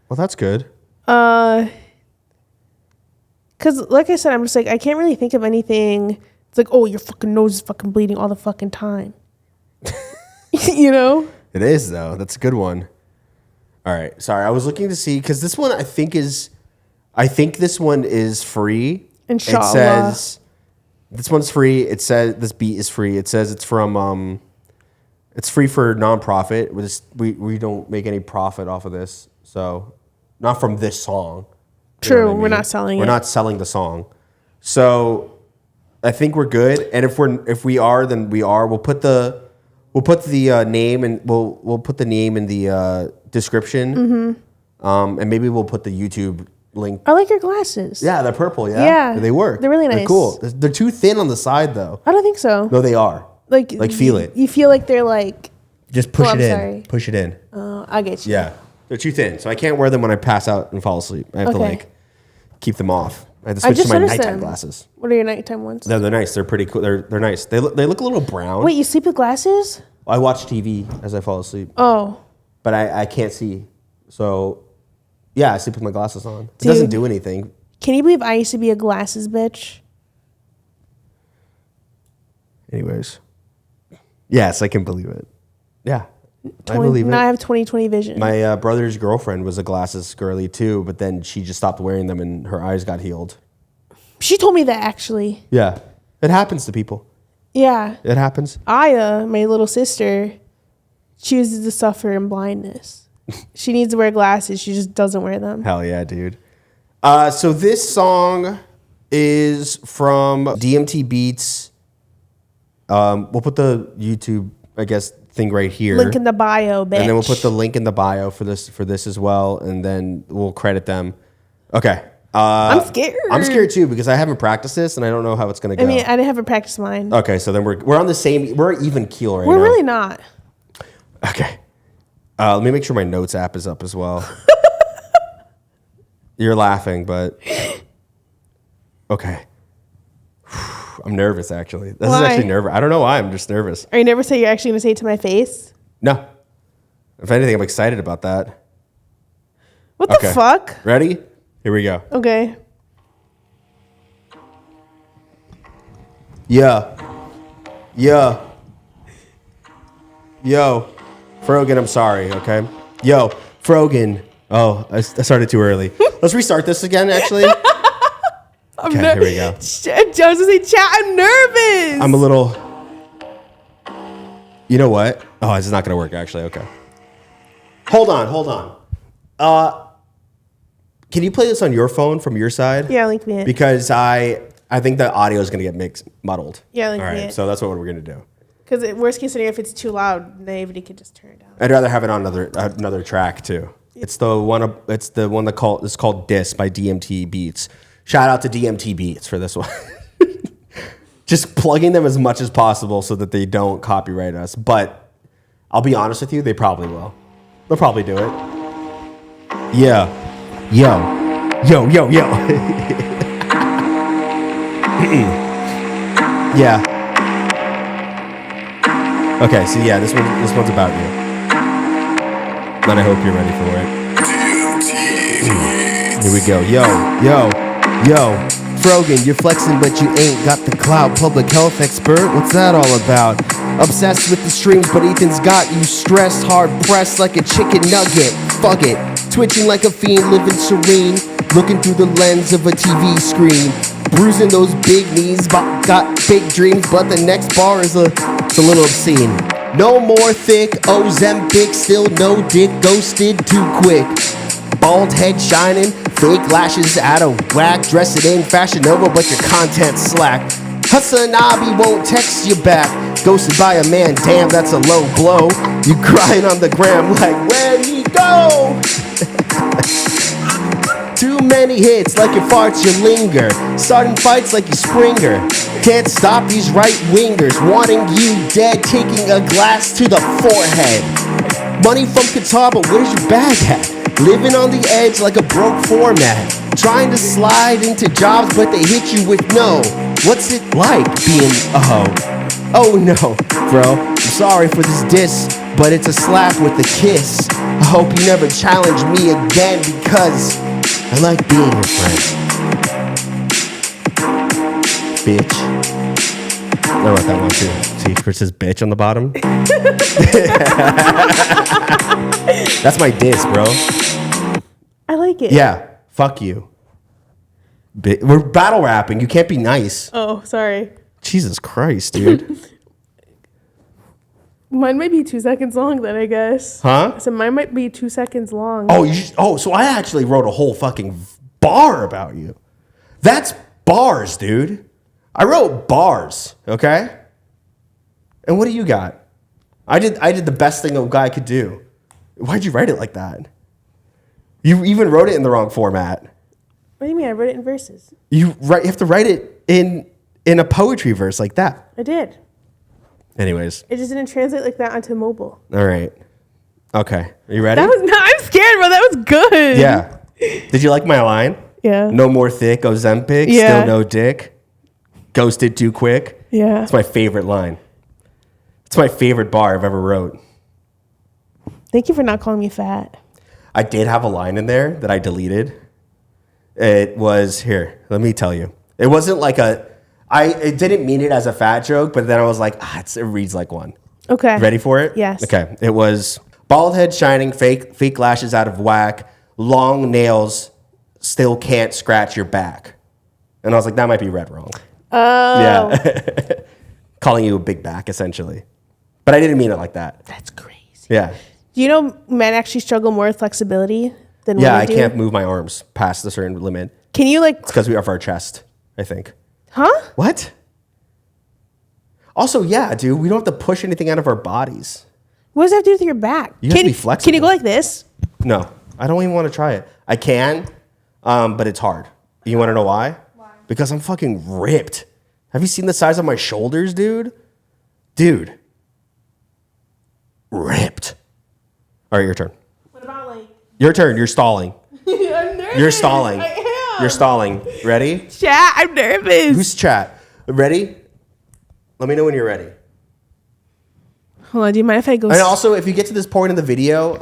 Well, that's good. Because, like I said, I'm just like, I can't really think of anything. It's like, oh, your fucking nose is fucking bleeding all the fucking time. You know? It is, though. That's a good one. All right. Sorry, I was looking to see, because this one I think this one is free. Inshallah. It says, this one's free. It says, this beat is free. It says it's from, it's free for nonprofit. We don't make any profit off of this. So, not from this song. True. You know what I mean? We're not selling it. We're not selling the song. So, I think we're good. And if we are, then we are. We'll put the name, and we'll put the name in the description. Mm-hmm. And maybe we'll put the YouTube link. I like your glasses. Yeah, they're purple. Yeah, Yeah. They work. They're really nice. They're cool. They're too thin on the side, though. I don't think so. No, they are. Like feel it. You feel like they're like... Just push Oh, it I'm in. sorry. Push it in. I get you. Yeah, they're too thin, so I can't wear them when I pass out and fall asleep. I have to like keep them off. I have to switch to my nighttime glasses. What are your nighttime ones? No, they're nice. They're pretty cool. They're nice. They look a little brown. Wait, you sleep with glasses? I watch TV as I fall asleep. Oh. But I can't see. So, yeah, I sleep with my glasses on. It Dude, doesn't do anything. Can you believe I used to be a glasses bitch? Anyways. Yes, I can believe it. Yeah, I believe it. Now I have 20/20 vision. My brother's girlfriend was a glasses girly too, but then she just stopped wearing them and her eyes got healed. She told me that, actually. Yeah, it happens to people. Yeah. It happens. Aya, my little sister, chooses to suffer in blindness. She needs to wear glasses. She just doesn't wear them. Hell yeah, dude. So this song is from DMT Beats. We'll put the YouTube, I guess, thing right here. Link in the bio, bitch. And then we'll put the link in the bio for this as well, and then we'll credit them. Okay. I'm scared. I'm scared too because I haven't practiced this and I don't know how it's gonna go. I mean, I didn't have to practice mine. Okay, so then we're on the same. We're even keel right now. We're really not. Okay. Let me make sure my notes app is up as well. You're laughing, but okay. I'm nervous, actually. This is actually nervous. I don't know why. I'm just nervous. Are you nervous that you're actually going to say it to my face? No. If anything, I'm excited about that. What the fuck? Ready? Here we go. Okay. Yeah. Yo. Frogan, I'm sorry, okay? Yo, Frogan. Oh, I started too early. Let's restart this again, actually. Okay, here we go. I was going to say, chat, I'm nervous. I'm a little... You know what? Oh, it's not going to work, actually. Okay. Hold on. Can you play this on your phone from your side? Yeah, link me it. Because I think the audio is going to get muddled. Yeah, link All me right, it. so that's what we're going to do. Because worst case scenario, if it's too loud, naivety could just turn it down. I'd rather have it on another track too. It's the one that it's called Dis by DMT Beats. Shout out to DMT Beats for this one. Just plugging them as much as possible so that they don't copyright us. But I'll be honest with you, they probably will. They'll probably do it. Yeah. Yo. Yeah. Okay, so yeah, this one's about you. Then I hope you're ready for it. Here we go. Yo. Frogan, you're flexing, but you ain't got the clout. Public health expert, what's that all about? Obsessed with the streams, but Ethan's got you stressed, hard pressed like a chicken nugget. Fuck it. Twitching like a fiend, living serene, looking through the lens of a TV screen. Bruising those big knees, got big dreams, but the next bar is it's a little obscene. No more thick, Ozempic, still no dick, ghosted too quick. Bald head shining, fake lashes out of whack, dress it in Fashion Nova, but your content's slack. Hasanabi won't text you back, ghosted by a man, damn that's a low blow. You crying on the gram like, where'd he go? Too many hits, like your farts, you linger. Starting fights like you Springer. Can't stop these right-wingers wanting you dead, taking a glass to the forehead. Money from Qatar, but where's your bag at? Living on the edge like a broke format. Trying to slide into jobs, but they hit you with no. What's it like being a hoe? Oh no, bro, I'm sorry for this diss, but it's a slap with a kiss. I hope you never challenge me again because I like being your friend. Bitch. I wrote that one too. See, Chris says bitch on the bottom. That's my diss, bro. I like it. Yeah, fuck you. We're battle rapping. You can't be nice. Oh, sorry. Jesus Christ, dude. Mine might be 2 seconds long then, I guess. Huh? So mine might be 2 seconds long. Oh, so I actually wrote a whole fucking bar about you. That's bars, dude. I wrote bars, okay? And what do you got? I did the best thing a guy could do. Why'd you write it like that? You even wrote it in the wrong format. What do you mean? I wrote it in verses. You have to write it in a poetry verse like that. I did. Anyways. It just didn't translate like that onto mobile. All right. Okay. Are you ready? I'm scared, bro. That was good. Yeah. Did you like my line? Yeah. No more thick, Ozempic, Yeah. still no dick. Ghosted too quick. Yeah. It's my favorite line. It's my favorite bar I've ever wrote. Thank you for not calling me fat. I did have a line in there that I deleted. It was, here, let me tell you. It wasn't like it didn't mean it as a fat joke, but then I was like, it reads like one. Okay. Ready for it? Yes. Okay. It was bald head shining, fake lashes out of whack, long nails, still can't scratch your back. And I was like, that might be read wrong. Oh. Yeah. Calling you a big back, essentially. But I didn't mean it like that. That's crazy. Yeah. Do you know men actually struggle more with flexibility than Yeah, women I do? can't move my arms past a certain limit. Can you It's because we have our chest, I think. Huh? What? Also, yeah, dude, we don't have to push anything out of our bodies. What does that have to do with your back? You have to be flexible. Can you go like this? No, I don't even want to try it. I can, but it's hard. You want to know why? Why? Because I'm fucking ripped. Have you seen the size of my shoulders, dude? Dude. Ripped. All right, your turn. What about like... Your turn. You're stalling. I'm nervous. You're stalling. I am. You're stalling. Ready? Chat, I'm nervous. Who's chat? Ready? Let me know when you're ready. Hold on, do you mind if I go... And also, if you get to this point in the video,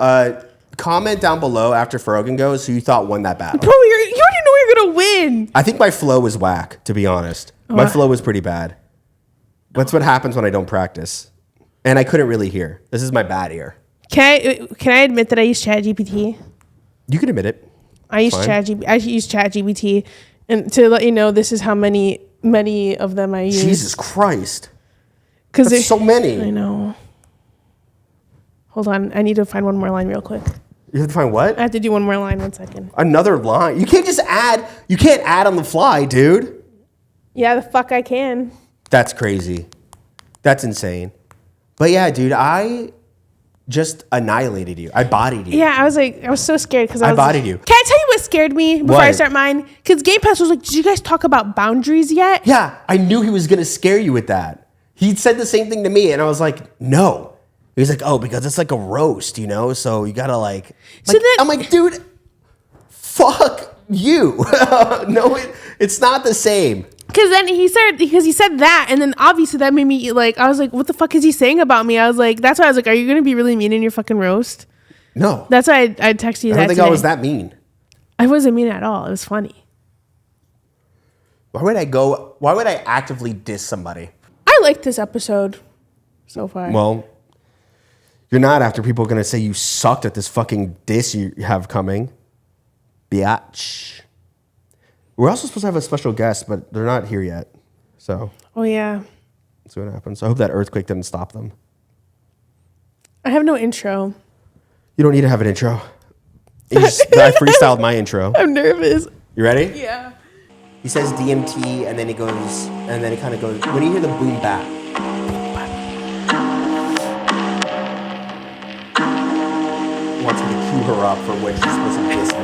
comment down below after Frogan goes who you thought won that battle. Bro, you already know you're going to win. I think my flow was whack, to be honest. My flow was pretty bad. That's what happens when I don't practice. And I couldn't really hear. This is my bad ear. Can I admit that I use ChatGPT? You can admit it. I use ChatGPT, and to let you know, this is how many of them I use. Jesus Christ. Because That's so many. I know. Hold on. I need to find one more line real quick. You have to find what? I have to do one more line. 1 second. Another line. You can't just add. You can't add on the fly, dude. Yeah, the fuck I can. That's crazy. That's insane. But yeah, dude, I just annihilated you. I bodied you. Yeah, I was so scared because I bodied you. Can I tell you what scared me before I start mine? Because Game Pass was like, did you guys talk about boundaries yet? Yeah, I knew he was going to scare you with that. He said the same thing to me, and I was like, no. He was like, oh, because it's like a roast, you know? So you got to like I'm like, dude, fuck you. No, it's not the same. Because then he said that, and then obviously that made me like, I was like, what the fuck is he saying about me? I was like, that's why I was like, are you going to be really mean in your fucking roast? No. That's why I texted you that I don't think I was that mean. I wasn't mean at all. It was funny. Why would I actively diss somebody? I liked this episode so far. Well, you're not after people are going to say you sucked at this fucking diss you have coming. Biatch. We're also supposed to have a special guest, but they're not here yet. So. Oh, yeah. Let's see what happens. I hope that earthquake didn't stop them. I have no intro. You don't need to have an intro. I freestyled my intro. I'm nervous. You ready? Yeah. He says DMT, and then he goes, and then he kind of goes, when you hear the boom bap. Wants me to cue her up for when she's supposed to diss me.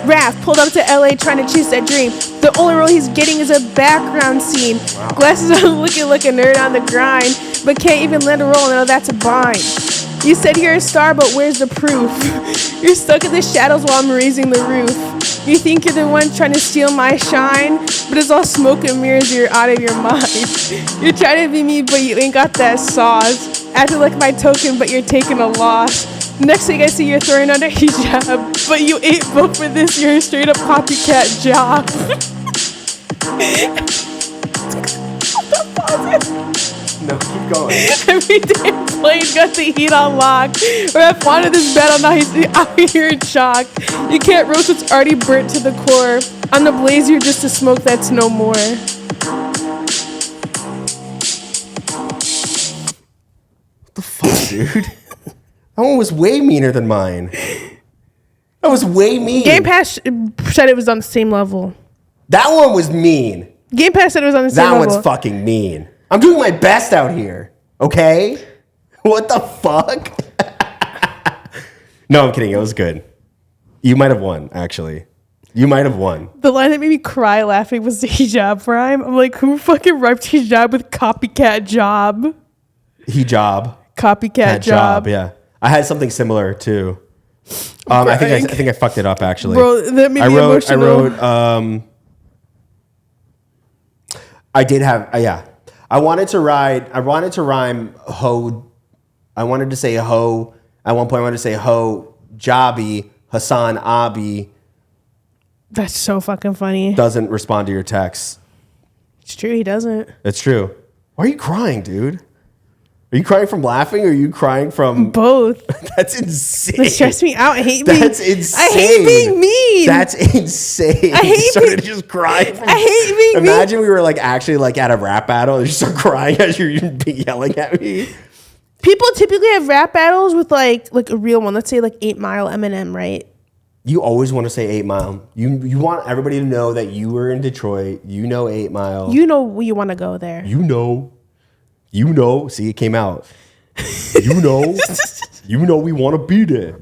Raff pulled up to LA trying to chase that dream. The only role he's getting is a background scene. Wow. Glasses on, looking like a nerd on the grind, but can't even land a role. No, that's a bind. You said you're a star, but where's the proof? You're stuck in the shadows while I'm raising the roof. You think you're the one trying to steal my shine, but it's all smoke and mirrors, you're out of your mind. You're trying to be me, but you ain't got that sauce. Acting like my token, but you're taking a loss. Next thing I see, you're throwing under hijab, but you ain't built for this, you're a straight up copycat job. No, keep going. Every damn plane got the heat on lock. Raff wanted this battle, now he's out here in shock. You can't roast what's already burnt to the core. On the blaze, you're just a smoke that's no more. What the fuck, dude? That one was way meaner than mine. That was way mean. Game Pass said it was on the same level. That one was mean. Game Pass said it was on the same level. That one's fucking mean. I'm doing my best out here. Okay? What the fuck? No, I'm kidding. It was good. You might have won, actually. You might have won. The line that made me cry laughing was the hijab rhyme. I'm like, who fucking rhymed hijab with copycat job? Hijab. Copycat job. Yeah. I had something similar too. I think I fucked it up actually. Bro, that made me emotional. I did have yeah. I wanted to rhyme ho. I wanted to say ho. At one point I wanted to say ho Jabi Hassan Abi. That's so fucking funny. Doesn't respond to your texts. It's true, he doesn't. It's true. Why are you crying, dude? Are you crying from laughing or are you crying from... Both. That's insane. It stressed me out. That's insane. I hate being mean. That's insane. I hate started just crying. I hate being mean. Imagine we were like actually like at a rap battle and you start crying as you're yelling at me. People typically have rap battles with like a real one. Let's say like 8 Mile Eminem, right? You always want to say 8 Mile. You want everybody to know that you were in Detroit. You know 8 Mile. You know you want to go there. You know. See, it came out. You know we want to be there.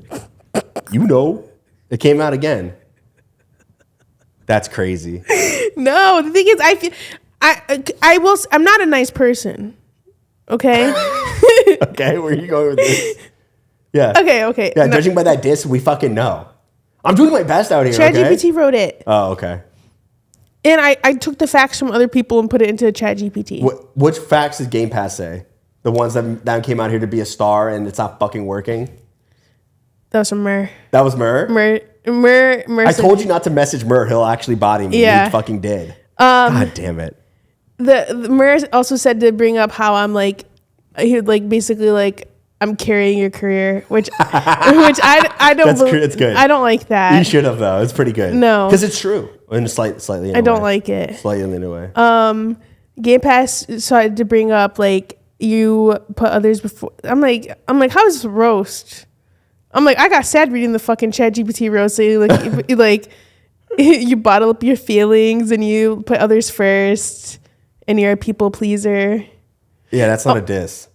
It came out again. That's crazy. No, the thing is, I'm not a nice person. Okay. Okay, where are you going with this? Yeah. Okay. Yeah, judging by that diss, we fucking know. I'm doing my best out here. ChatGPT wrote it. Oh, okay. And I took the facts from other people and put it into ChatGPT. Which facts did Game Pass say? The ones that came out here to be a star and it's not fucking working? That was from Mur. That was Mur? Mur. I told you not to message Mur. He'll actually body me. Yeah. He fucking did. God damn it. The Mur also said to bring up how I'm like, he would like basically like, I'm carrying your career, which I don't believe. It's good. I don't like that. You should have though. It's pretty good. No. Because it's true. In a slightly in a I don't way. like it. Slightly in a way. Game Pass started to bring up like you put others before. I'm like, how is this roast? I'm like, I got sad reading the fucking ChatGPT roast. So you bottle up your feelings and you put others first, and you're a people pleaser. Yeah, that's not a diss.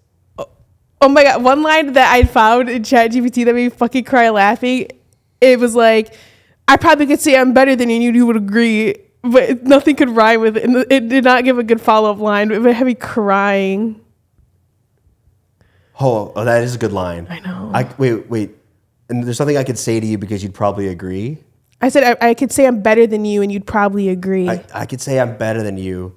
Oh my god, one line that I found in ChatGPT that made me fucking cry laughing. It was like, I probably could say I'm better than you, and you would agree, but nothing could rhyme with it. And it did not give a good follow-up line. It would have me crying. Oh, that is a good line. I know. Wait. And there's something I could say to you because you'd probably agree. I said I could say I'm better than you, and you'd probably agree. I could say I'm better than you.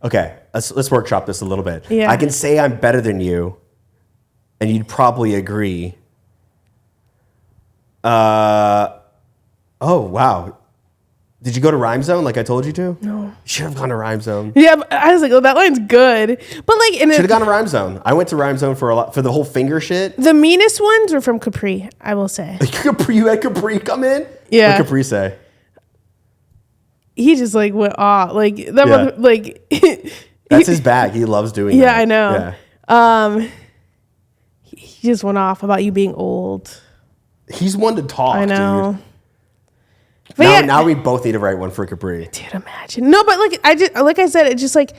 Okay, let's workshop this a little bit. Yeah. I can say I'm better than you, and you'd probably agree. Oh, wow. Did you go to Rhyme Zone like I told you to? No. You should have gone to Rhyme Zone. Yeah, but I was like, oh, that line's good. But like, Should have gone to Rhyme Zone. I went to Rhyme Zone for the whole finger shit. the meanest ones were from Capri, I will say. You had Capri come in? Yeah. What Capri say? He just like went off. Like that Yeah. one, like That's his bag. He loves doing that. Yeah, I know. Yeah. He just went off about you being old. He's one to talk, I know. dude. But Now we both need to write one for Capri. dude, imagine. No, but like I said, it's just like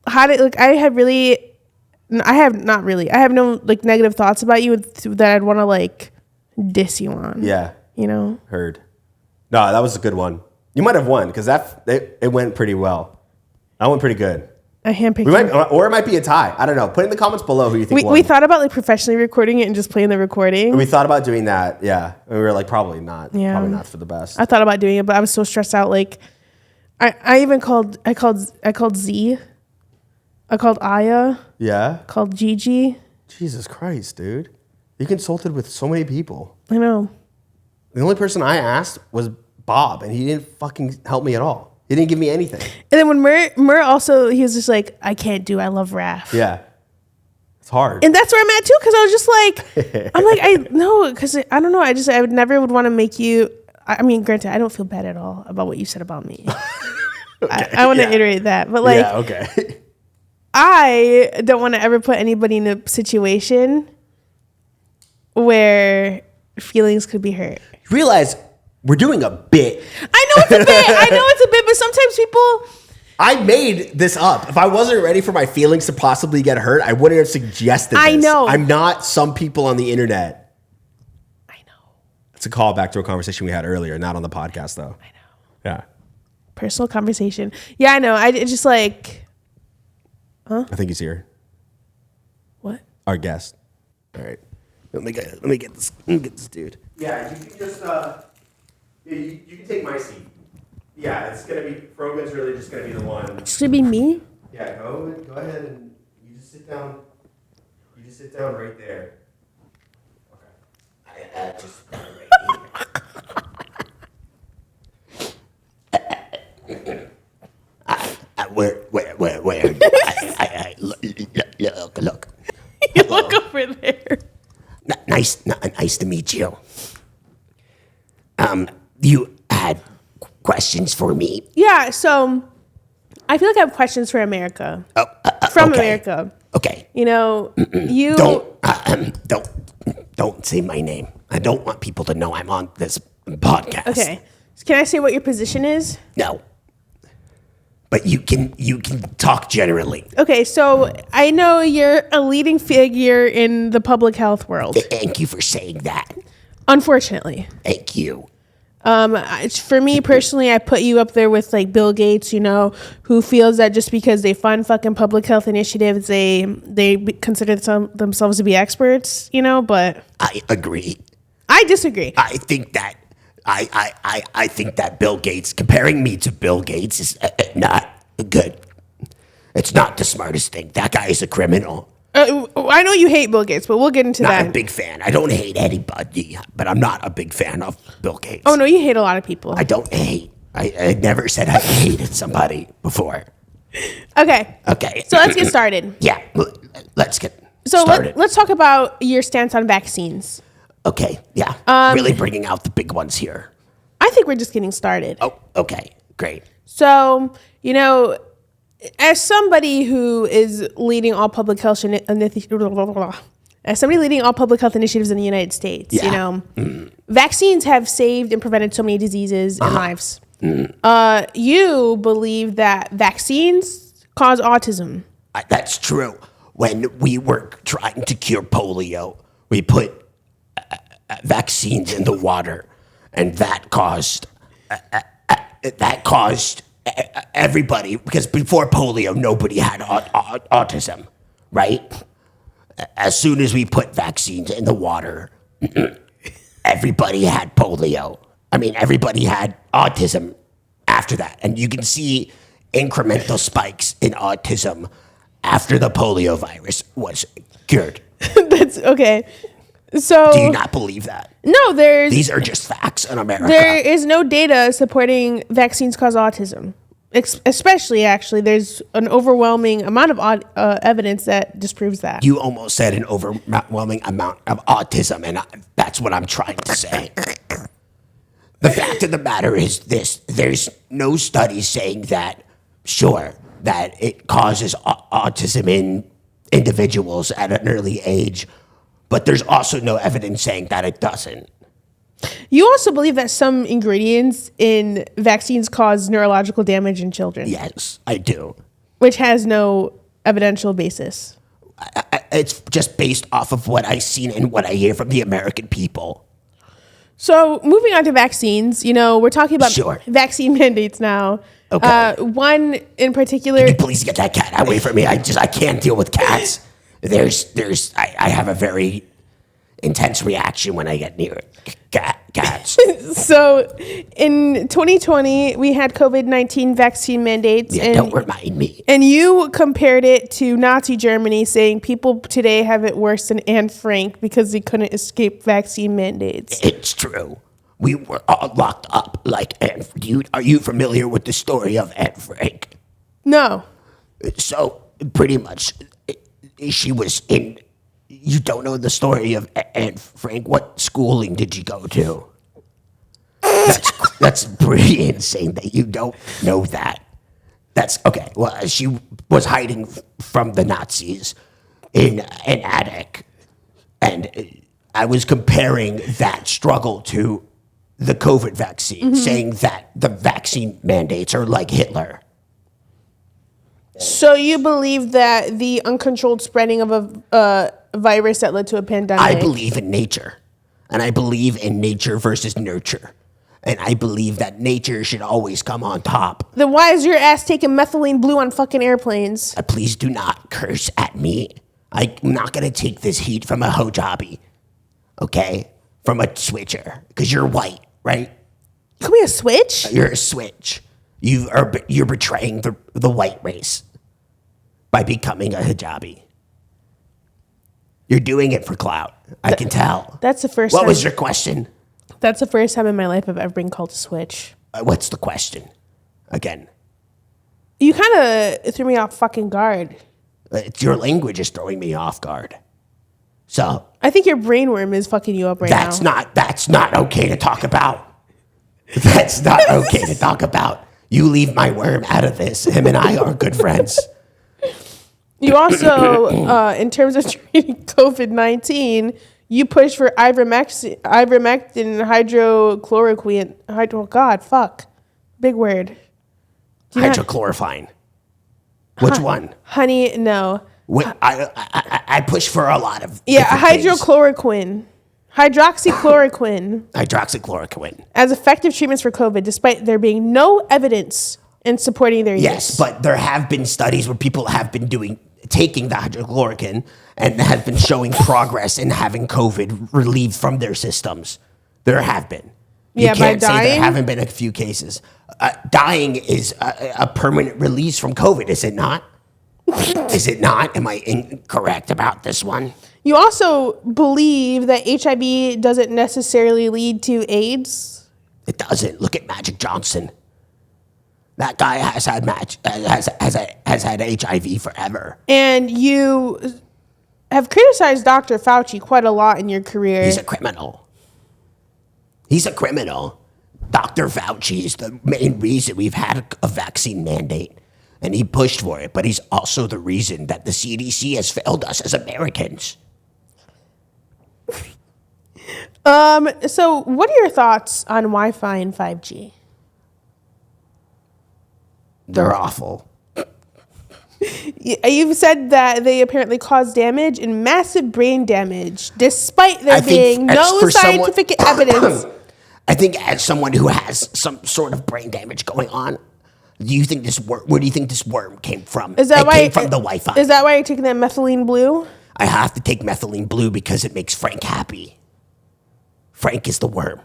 I have no like negative thoughts about you that I'd want to like diss you on. Yeah. You know? Heard. No, that was a good one. You might have won because it went pretty well. That went pretty good. I handpicked Or it might be a tie. I don't know. Put in the comments below who you think won. we thought about like professionally recording it and just playing the recording. We thought about doing that, yeah. And we were like, probably not. Yeah. Probably not for the best. I thought about doing it, but I was so stressed out. Like, I even called Z. I called Aya. Yeah? Called Gigi. Jesus Christ, dude. You consulted with so many people. I know. The only person I asked was Bob, and he didn't fucking help me at all. He didn't give me anything. And then when Mur also, he was just like, I love Raff. Yeah. It's hard. And that's where I'm at too, because I was just like, because I don't know. I would never want to make you. I mean, granted, I don't feel bad at all about what you said about me. Okay, I want to iterate that, but like, yeah, okay. I don't want to ever put anybody in a situation where feelings could be hurt. You realize we're doing a bit. I know it's a bit, but sometimes people. I made this up. If I wasn't ready for my feelings to possibly get hurt, I wouldn't have suggested this. I know. I'm not some people on the internet. I know. It's a callback to a conversation we had earlier, not on the podcast, though. I know. Yeah. Personal conversation. Yeah, I know. It's just like, I think he's here. what? Our guest. All right. Let me get this dude. Yeah, you can just you can take my seat. Yeah, it's gonna be Frogan's really just gonna be the one. It's gonna be me. Yeah, go ahead and you just sit down. You just sit down right there. Okay. I just right here. Where? Look. You look over there. Nice to meet you. You had questions for me? Yeah, so I feel like I have questions for America. From okay. America. Okay. You know, you Don't say my name. I don't want people to know I'm on this podcast. Okay. Can I say what your position is? No. But you can talk generally. Okay, so I know you're a leading figure in the public health world. Thank you for saying that. Unfortunately. Thank you. For me personally, I put you up there with like Bill Gates, you know, who feels that just because they fund fucking public health initiatives, they consider themselves to be experts, you know, but I agree. I disagree. I think that I think that Bill Gates, comparing me to Bill Gates is not good. It's not the smartest thing. That guy is a criminal. I know you hate Bill Gates, but we'll get into that. Not a big fan. I don't hate anybody, but I'm not a big fan of Bill Gates. Oh, no, you hate a lot of people. I don't hate. I never said I hated somebody before. Okay. Okay. So let's get started. Yeah, let's get started. Let's talk about your stance on vaccines. Okay, yeah. Really bringing out the big ones here. I think we're just getting started. Oh, okay, great. So, you know, as somebody who is leading all public health as somebody leading all public health initiatives in the United States, you know, vaccines have saved and prevented so many diseases and lives. You believe that vaccines cause autism. That's true. When we were trying to cure polio, we put vaccines in the water, and that caused everybody, because before polio, nobody had autism, right? As soon as we put vaccines in the water, everybody had polio. I mean, everybody had autism after that. And you can see incremental spikes in autism after the polio virus was cured. That's okay. So Do you not believe that? No, These are just facts in America. There is no data supporting vaccines cause autism. Especially, actually, there's an overwhelming amount of evidence that disproves that. You almost said an overwhelming amount of autism, and that's what I'm trying to say. The fact of the matter is this. There's no study saying that, sure, that it causes autism in individuals at an early age, but there's also no evidence saying that it doesn't. You also believe that some ingredients in vaccines cause neurological damage in children. Yes, I do. Which has no evidential basis. It's just based off of what I've seen and what I hear from the American people. So moving on to vaccines, you know, we're talking about vaccine mandates now. Okay. One in particular. Can you please get that cat away from me? I can't deal with cats. I have a very intense reaction when I get near cats. So in 2020, we had COVID-19 vaccine mandates. Yeah, don't remind me. And you compared it to Nazi Germany, saying people today have it worse than Anne Frank because they couldn't escape vaccine mandates. It's true. We were all locked up like Anne. Are you familiar with the story of Anne Frank? No. So pretty much, she was in. You don't know the story of Anne Frank? What schooling did you go to? That's pretty insane that you don't know that. That's okay. Well, she was hiding from the Nazis in an attic, and I was comparing that struggle to the COVID vaccine, saying that the vaccine mandates are like Hitler. So you believe that the uncontrolled spreading of a virus that led to a pandemic? I believe in nature, and I believe in nature versus nurture, and I believe that nature should always come on top. Then why is your ass taking methylene blue on fucking airplanes? Please do not curse at me. I'm not gonna take this heat from a hijabi, okay? From a switcher, because you're white, right? You call me a switch? You're a switch. You're betraying the white race by becoming a hijabi. You're doing it for clout. I can tell. That's the first What time. was your question? That's the first time in my life I've ever been called a switch. What's the question? Again. You kind of threw me off fucking guard. Your language is throwing me off guard. So I think your brainworm is fucking you up right now. That's not okay to talk about. That's not okay to talk about. You leave my worm out of this. Him and I are good friends. You also, in terms of treating COVID-19, you push for ivermectin, hydrochloroquine. God, fuck. Big word. Hydrochloroquine. Which one? Honey, no. I push for a lot of hydrochloroquine. Hydroxychloroquine. Hydroxychloroquine. As effective treatments for COVID, despite there being no evidence in supporting their use. Yes, but there have been studies where people have been taking the hydrochloroquine and have been showing progress in having COVID relieved from their systems. There have been. You by can't say dying? there haven't been a few cases. Dying is a permanent release from COVID, is it not? Is it not? Am I incorrect about this one? You also believe that HIV doesn't necessarily lead to AIDS? It doesn't. Look at Magic Johnson. That guy has had HIV forever. And you have criticized Dr. Fauci quite a lot in your career. He's a criminal. He's a criminal. Dr. Fauci is the main reason we've had a vaccine mandate. and he pushed for it, but he's also the reason that the CDC has failed us as Americans. So what are your thoughts on Wi-Fi and 5G? They're awful. You've said that they apparently cause damage and massive brain damage, despite there being no scientific evidence. I think as someone who has some sort of brain damage going on, do you think this where do you think this worm came from? Is that it came from the Wi-Fi. Is that why you're taking that methylene blue? I have to take methylene blue because it makes Frank happy. Frank is the worm.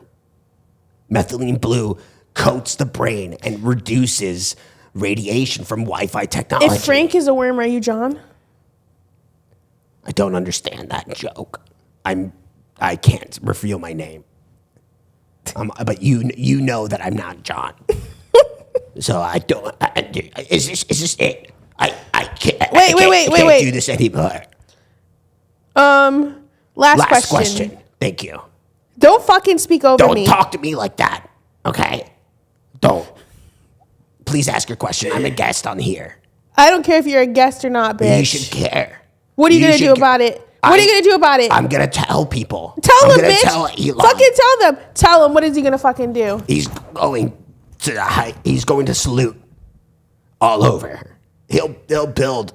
Methylene blue coats the brain and reduces radiation from Wi-Fi technology. If Frank is a worm, are you John? I don't understand that joke. I can't reveal my name. But you know that I'm not John. So I don't. Is this it? I can't. Wait. Do this anymore. Last question. Thank you. Don't fucking speak over me. Don't talk to me like that. Okay. Don't. Please ask your question. I'm a guest on here. I don't care if you're a guest or not, bitch. You should care. What are you going to do about it? What are you going to do about it? I'm going to tell people. Tell them, bitch. Tell Elon. Fucking tell them. Tell him. What is he going to fucking do? He's going to salute all over. He'll build.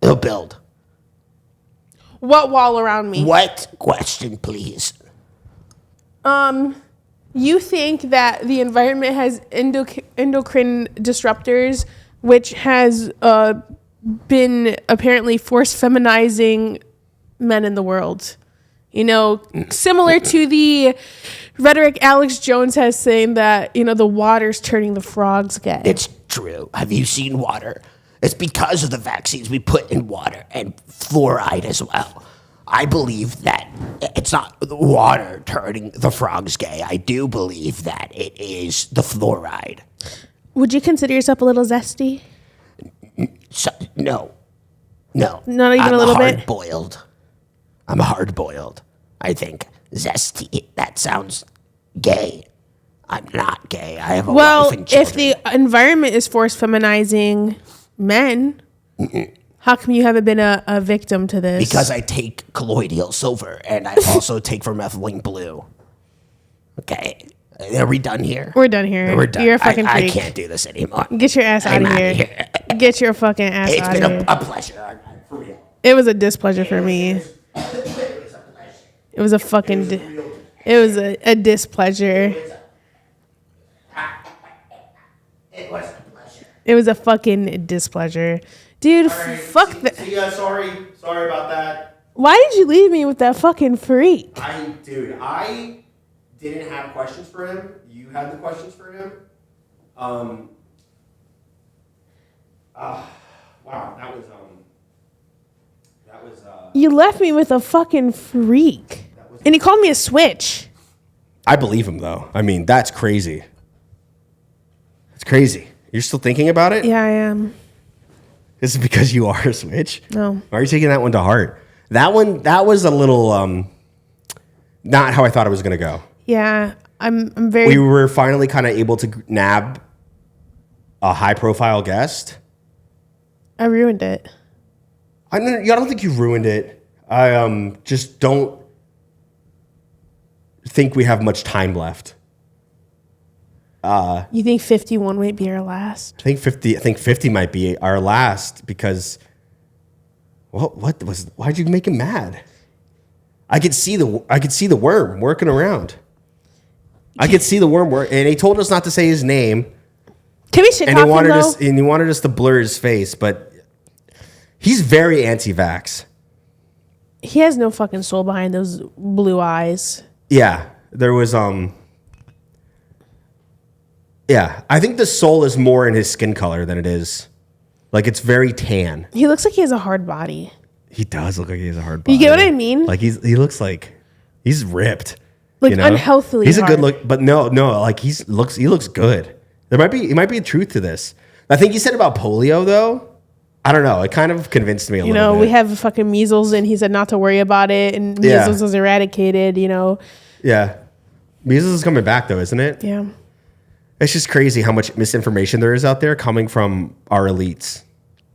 He'll build. What wall around me? What question, please? You think that the environment has endocrine disruptors, which has been apparently force feminizing men in the world? You know, similar to the rhetoric Alex Jones has saying that, you know, the water's turning the frogs gay. It's true. Have you seen water? It's because of the vaccines we put in water and fluoride as well. I believe that it's not the water turning the frogs gay. I do believe that it is the fluoride. Would you consider yourself a little zesty? No. Not even a little bit? I'm hard-boiled. I think zesty, that sounds gay. I'm not gay. I have a wife and children. If the environment is force feminizing men, how come you haven't been a victim to this? Because I take colloidal silver and I also take methylene blue. Okay. Are we done here? We're done here. We're done. You're a fucking freak. I can't do this anymore. Get your ass out of here. Get your fucking ass out of here. It's been a pleasure. For real. It was a displeasure for me. It was a fucking... It was a displeasure. It was a pleasure. It was a fucking displeasure. Dude, fuck that. See ya, sorry about that. Why did you leave me with that fucking freak? I didn't have questions for him. You had the questions for him. Wow, that was You left me with a fucking freak. And he called me a switch. I believe him though. I mean, that's crazy. It's crazy. You're still thinking about it? Yeah, I am. Is it because you are a switch? No. Why are you taking that one to heart? That was a little not how I thought it was gonna go. Yeah, I'm very... We were finally kind of able to nab a high profile guest. I ruined it. I don't think you ruined it. I just don't think we have much time left. You think 51 might be our last? I think 50 might be our last because why'd you make him mad? I could see the worm working around. I could see the worm work, and he told us not to say his name. Can we shit talk him though? And he wanted us to blur his face, but he's very anti-vax. He has no fucking soul behind those blue eyes. Yeah, there was yeah, I think the soul is more in his skin color than it is. Like, it's very tan. He looks like he has a hard body. He does look like he has a hard body. You get what I mean? Like, he looks like he's ripped. Like, unhealthily He's hard. a good look, but no, like he looks good. It might be a truth to this. I think he said about polio though. I don't know. It kind of convinced me a little bit. We have fucking measles, and he said not to worry about it, and measles was eradicated. Yeah, measles is coming back though, isn't it? Yeah. It's just crazy how much misinformation there is out there coming from our elites.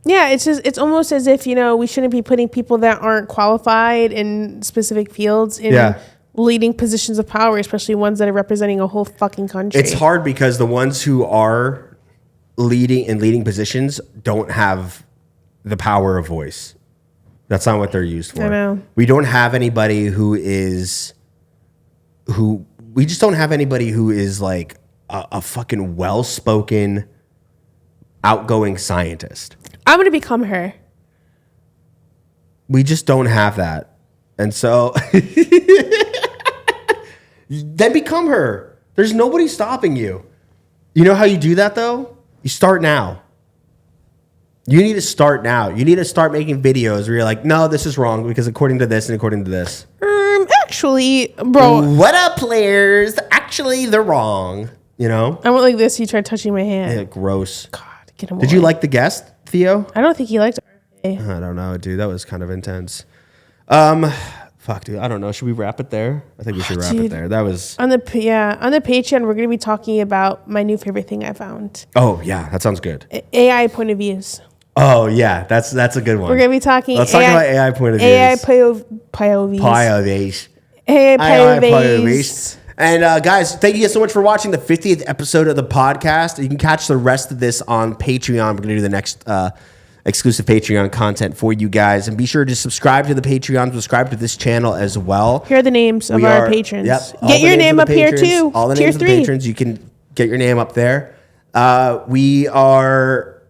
Yeah, it's almost as if, we shouldn't be putting people that aren't qualified in specific fields in leading positions of power, especially ones that are representing a whole fucking country. It's hard because the ones who are leading positions don't have the power of voice. That's not what they're used for. I know. We don't have anybody who is like a fucking well-spoken, outgoing scientist. I'm going to become her. We just don't have that. And so then become her. There's nobody stopping you. You know how you do that though? You start now. You need to start now. You need to start making videos where you're like, no, this is wrong because according to this and according to this. Actually, bro. What up, players? Actually, they're wrong. I went like this. He tried touching my hand. Yeah, gross. God, get him Did you like the guest, Theo? I don't think he liked it. I don't know, dude. That was kind of intense. Fuck, dude. I don't know. Should we wrap it there? I think we should wrap it there. That was on the Patreon. We're gonna be talking about my new favorite thing I found. Oh yeah, that sounds good. AI point of views. Oh yeah, that's a good one. We're gonna be talking. Let's talk about AI point of views. AI POVs. AI POVs. And guys, thank you guys so much for watching the 50th episode of the podcast. You can catch the rest of this on Patreon. We're going to do the next exclusive Patreon content for you guys. And be sure to subscribe to the Patreon, subscribe to this channel as well. Here are the names of our patrons. Yep, get your name up here too. All the Tier names 3. of the patrons. You can get your name up there. We are,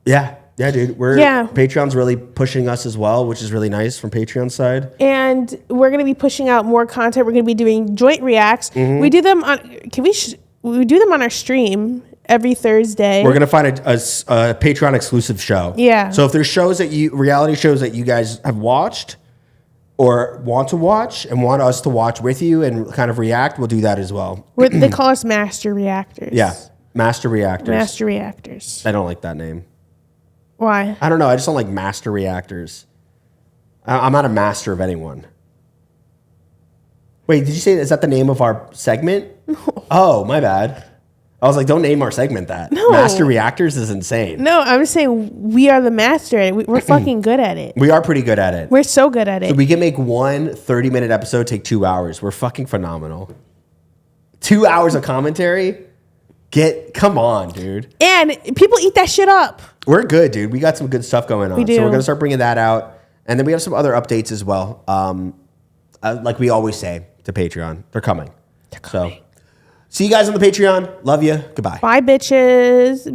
yeah, dude. Patreon's really pushing us as well, which is really nice from Patreon's side. And we're going to be pushing out more content. We're going to be doing joint reacts. Mm-hmm. We do them on. We do them on our stream every Thursday. We're gonna find a Patreon exclusive show. Yeah. So if there's reality shows that you guys have watched or want to watch and want us to watch with you and kind of react, we'll do that as well. They call us Master Reactors. Yeah, Master Reactors. Master Reactors. I don't like that name. Why? I don't know. I just don't like Master Reactors. I'm not a master of anyone. Wait, did you say is that the name of our segment? No. Oh, my bad. I was like, don't name our segment that. No. Master Reactors is insane. No, I'm saying we are the master at it. We're fucking good at it. We are pretty good at it. We're so good at it. So we can make one 30-minute episode take 2 hours. We're fucking phenomenal. 2 hours of commentary? Come on, dude. And people eat that shit up. We're good, dude. We got some good stuff going on. We do. So we're going to start bringing that out. And then we have some other updates as well. Like we always say to Patreon, they're coming. So see you guys on the Patreon. Love you. Goodbye. Bye, bitches.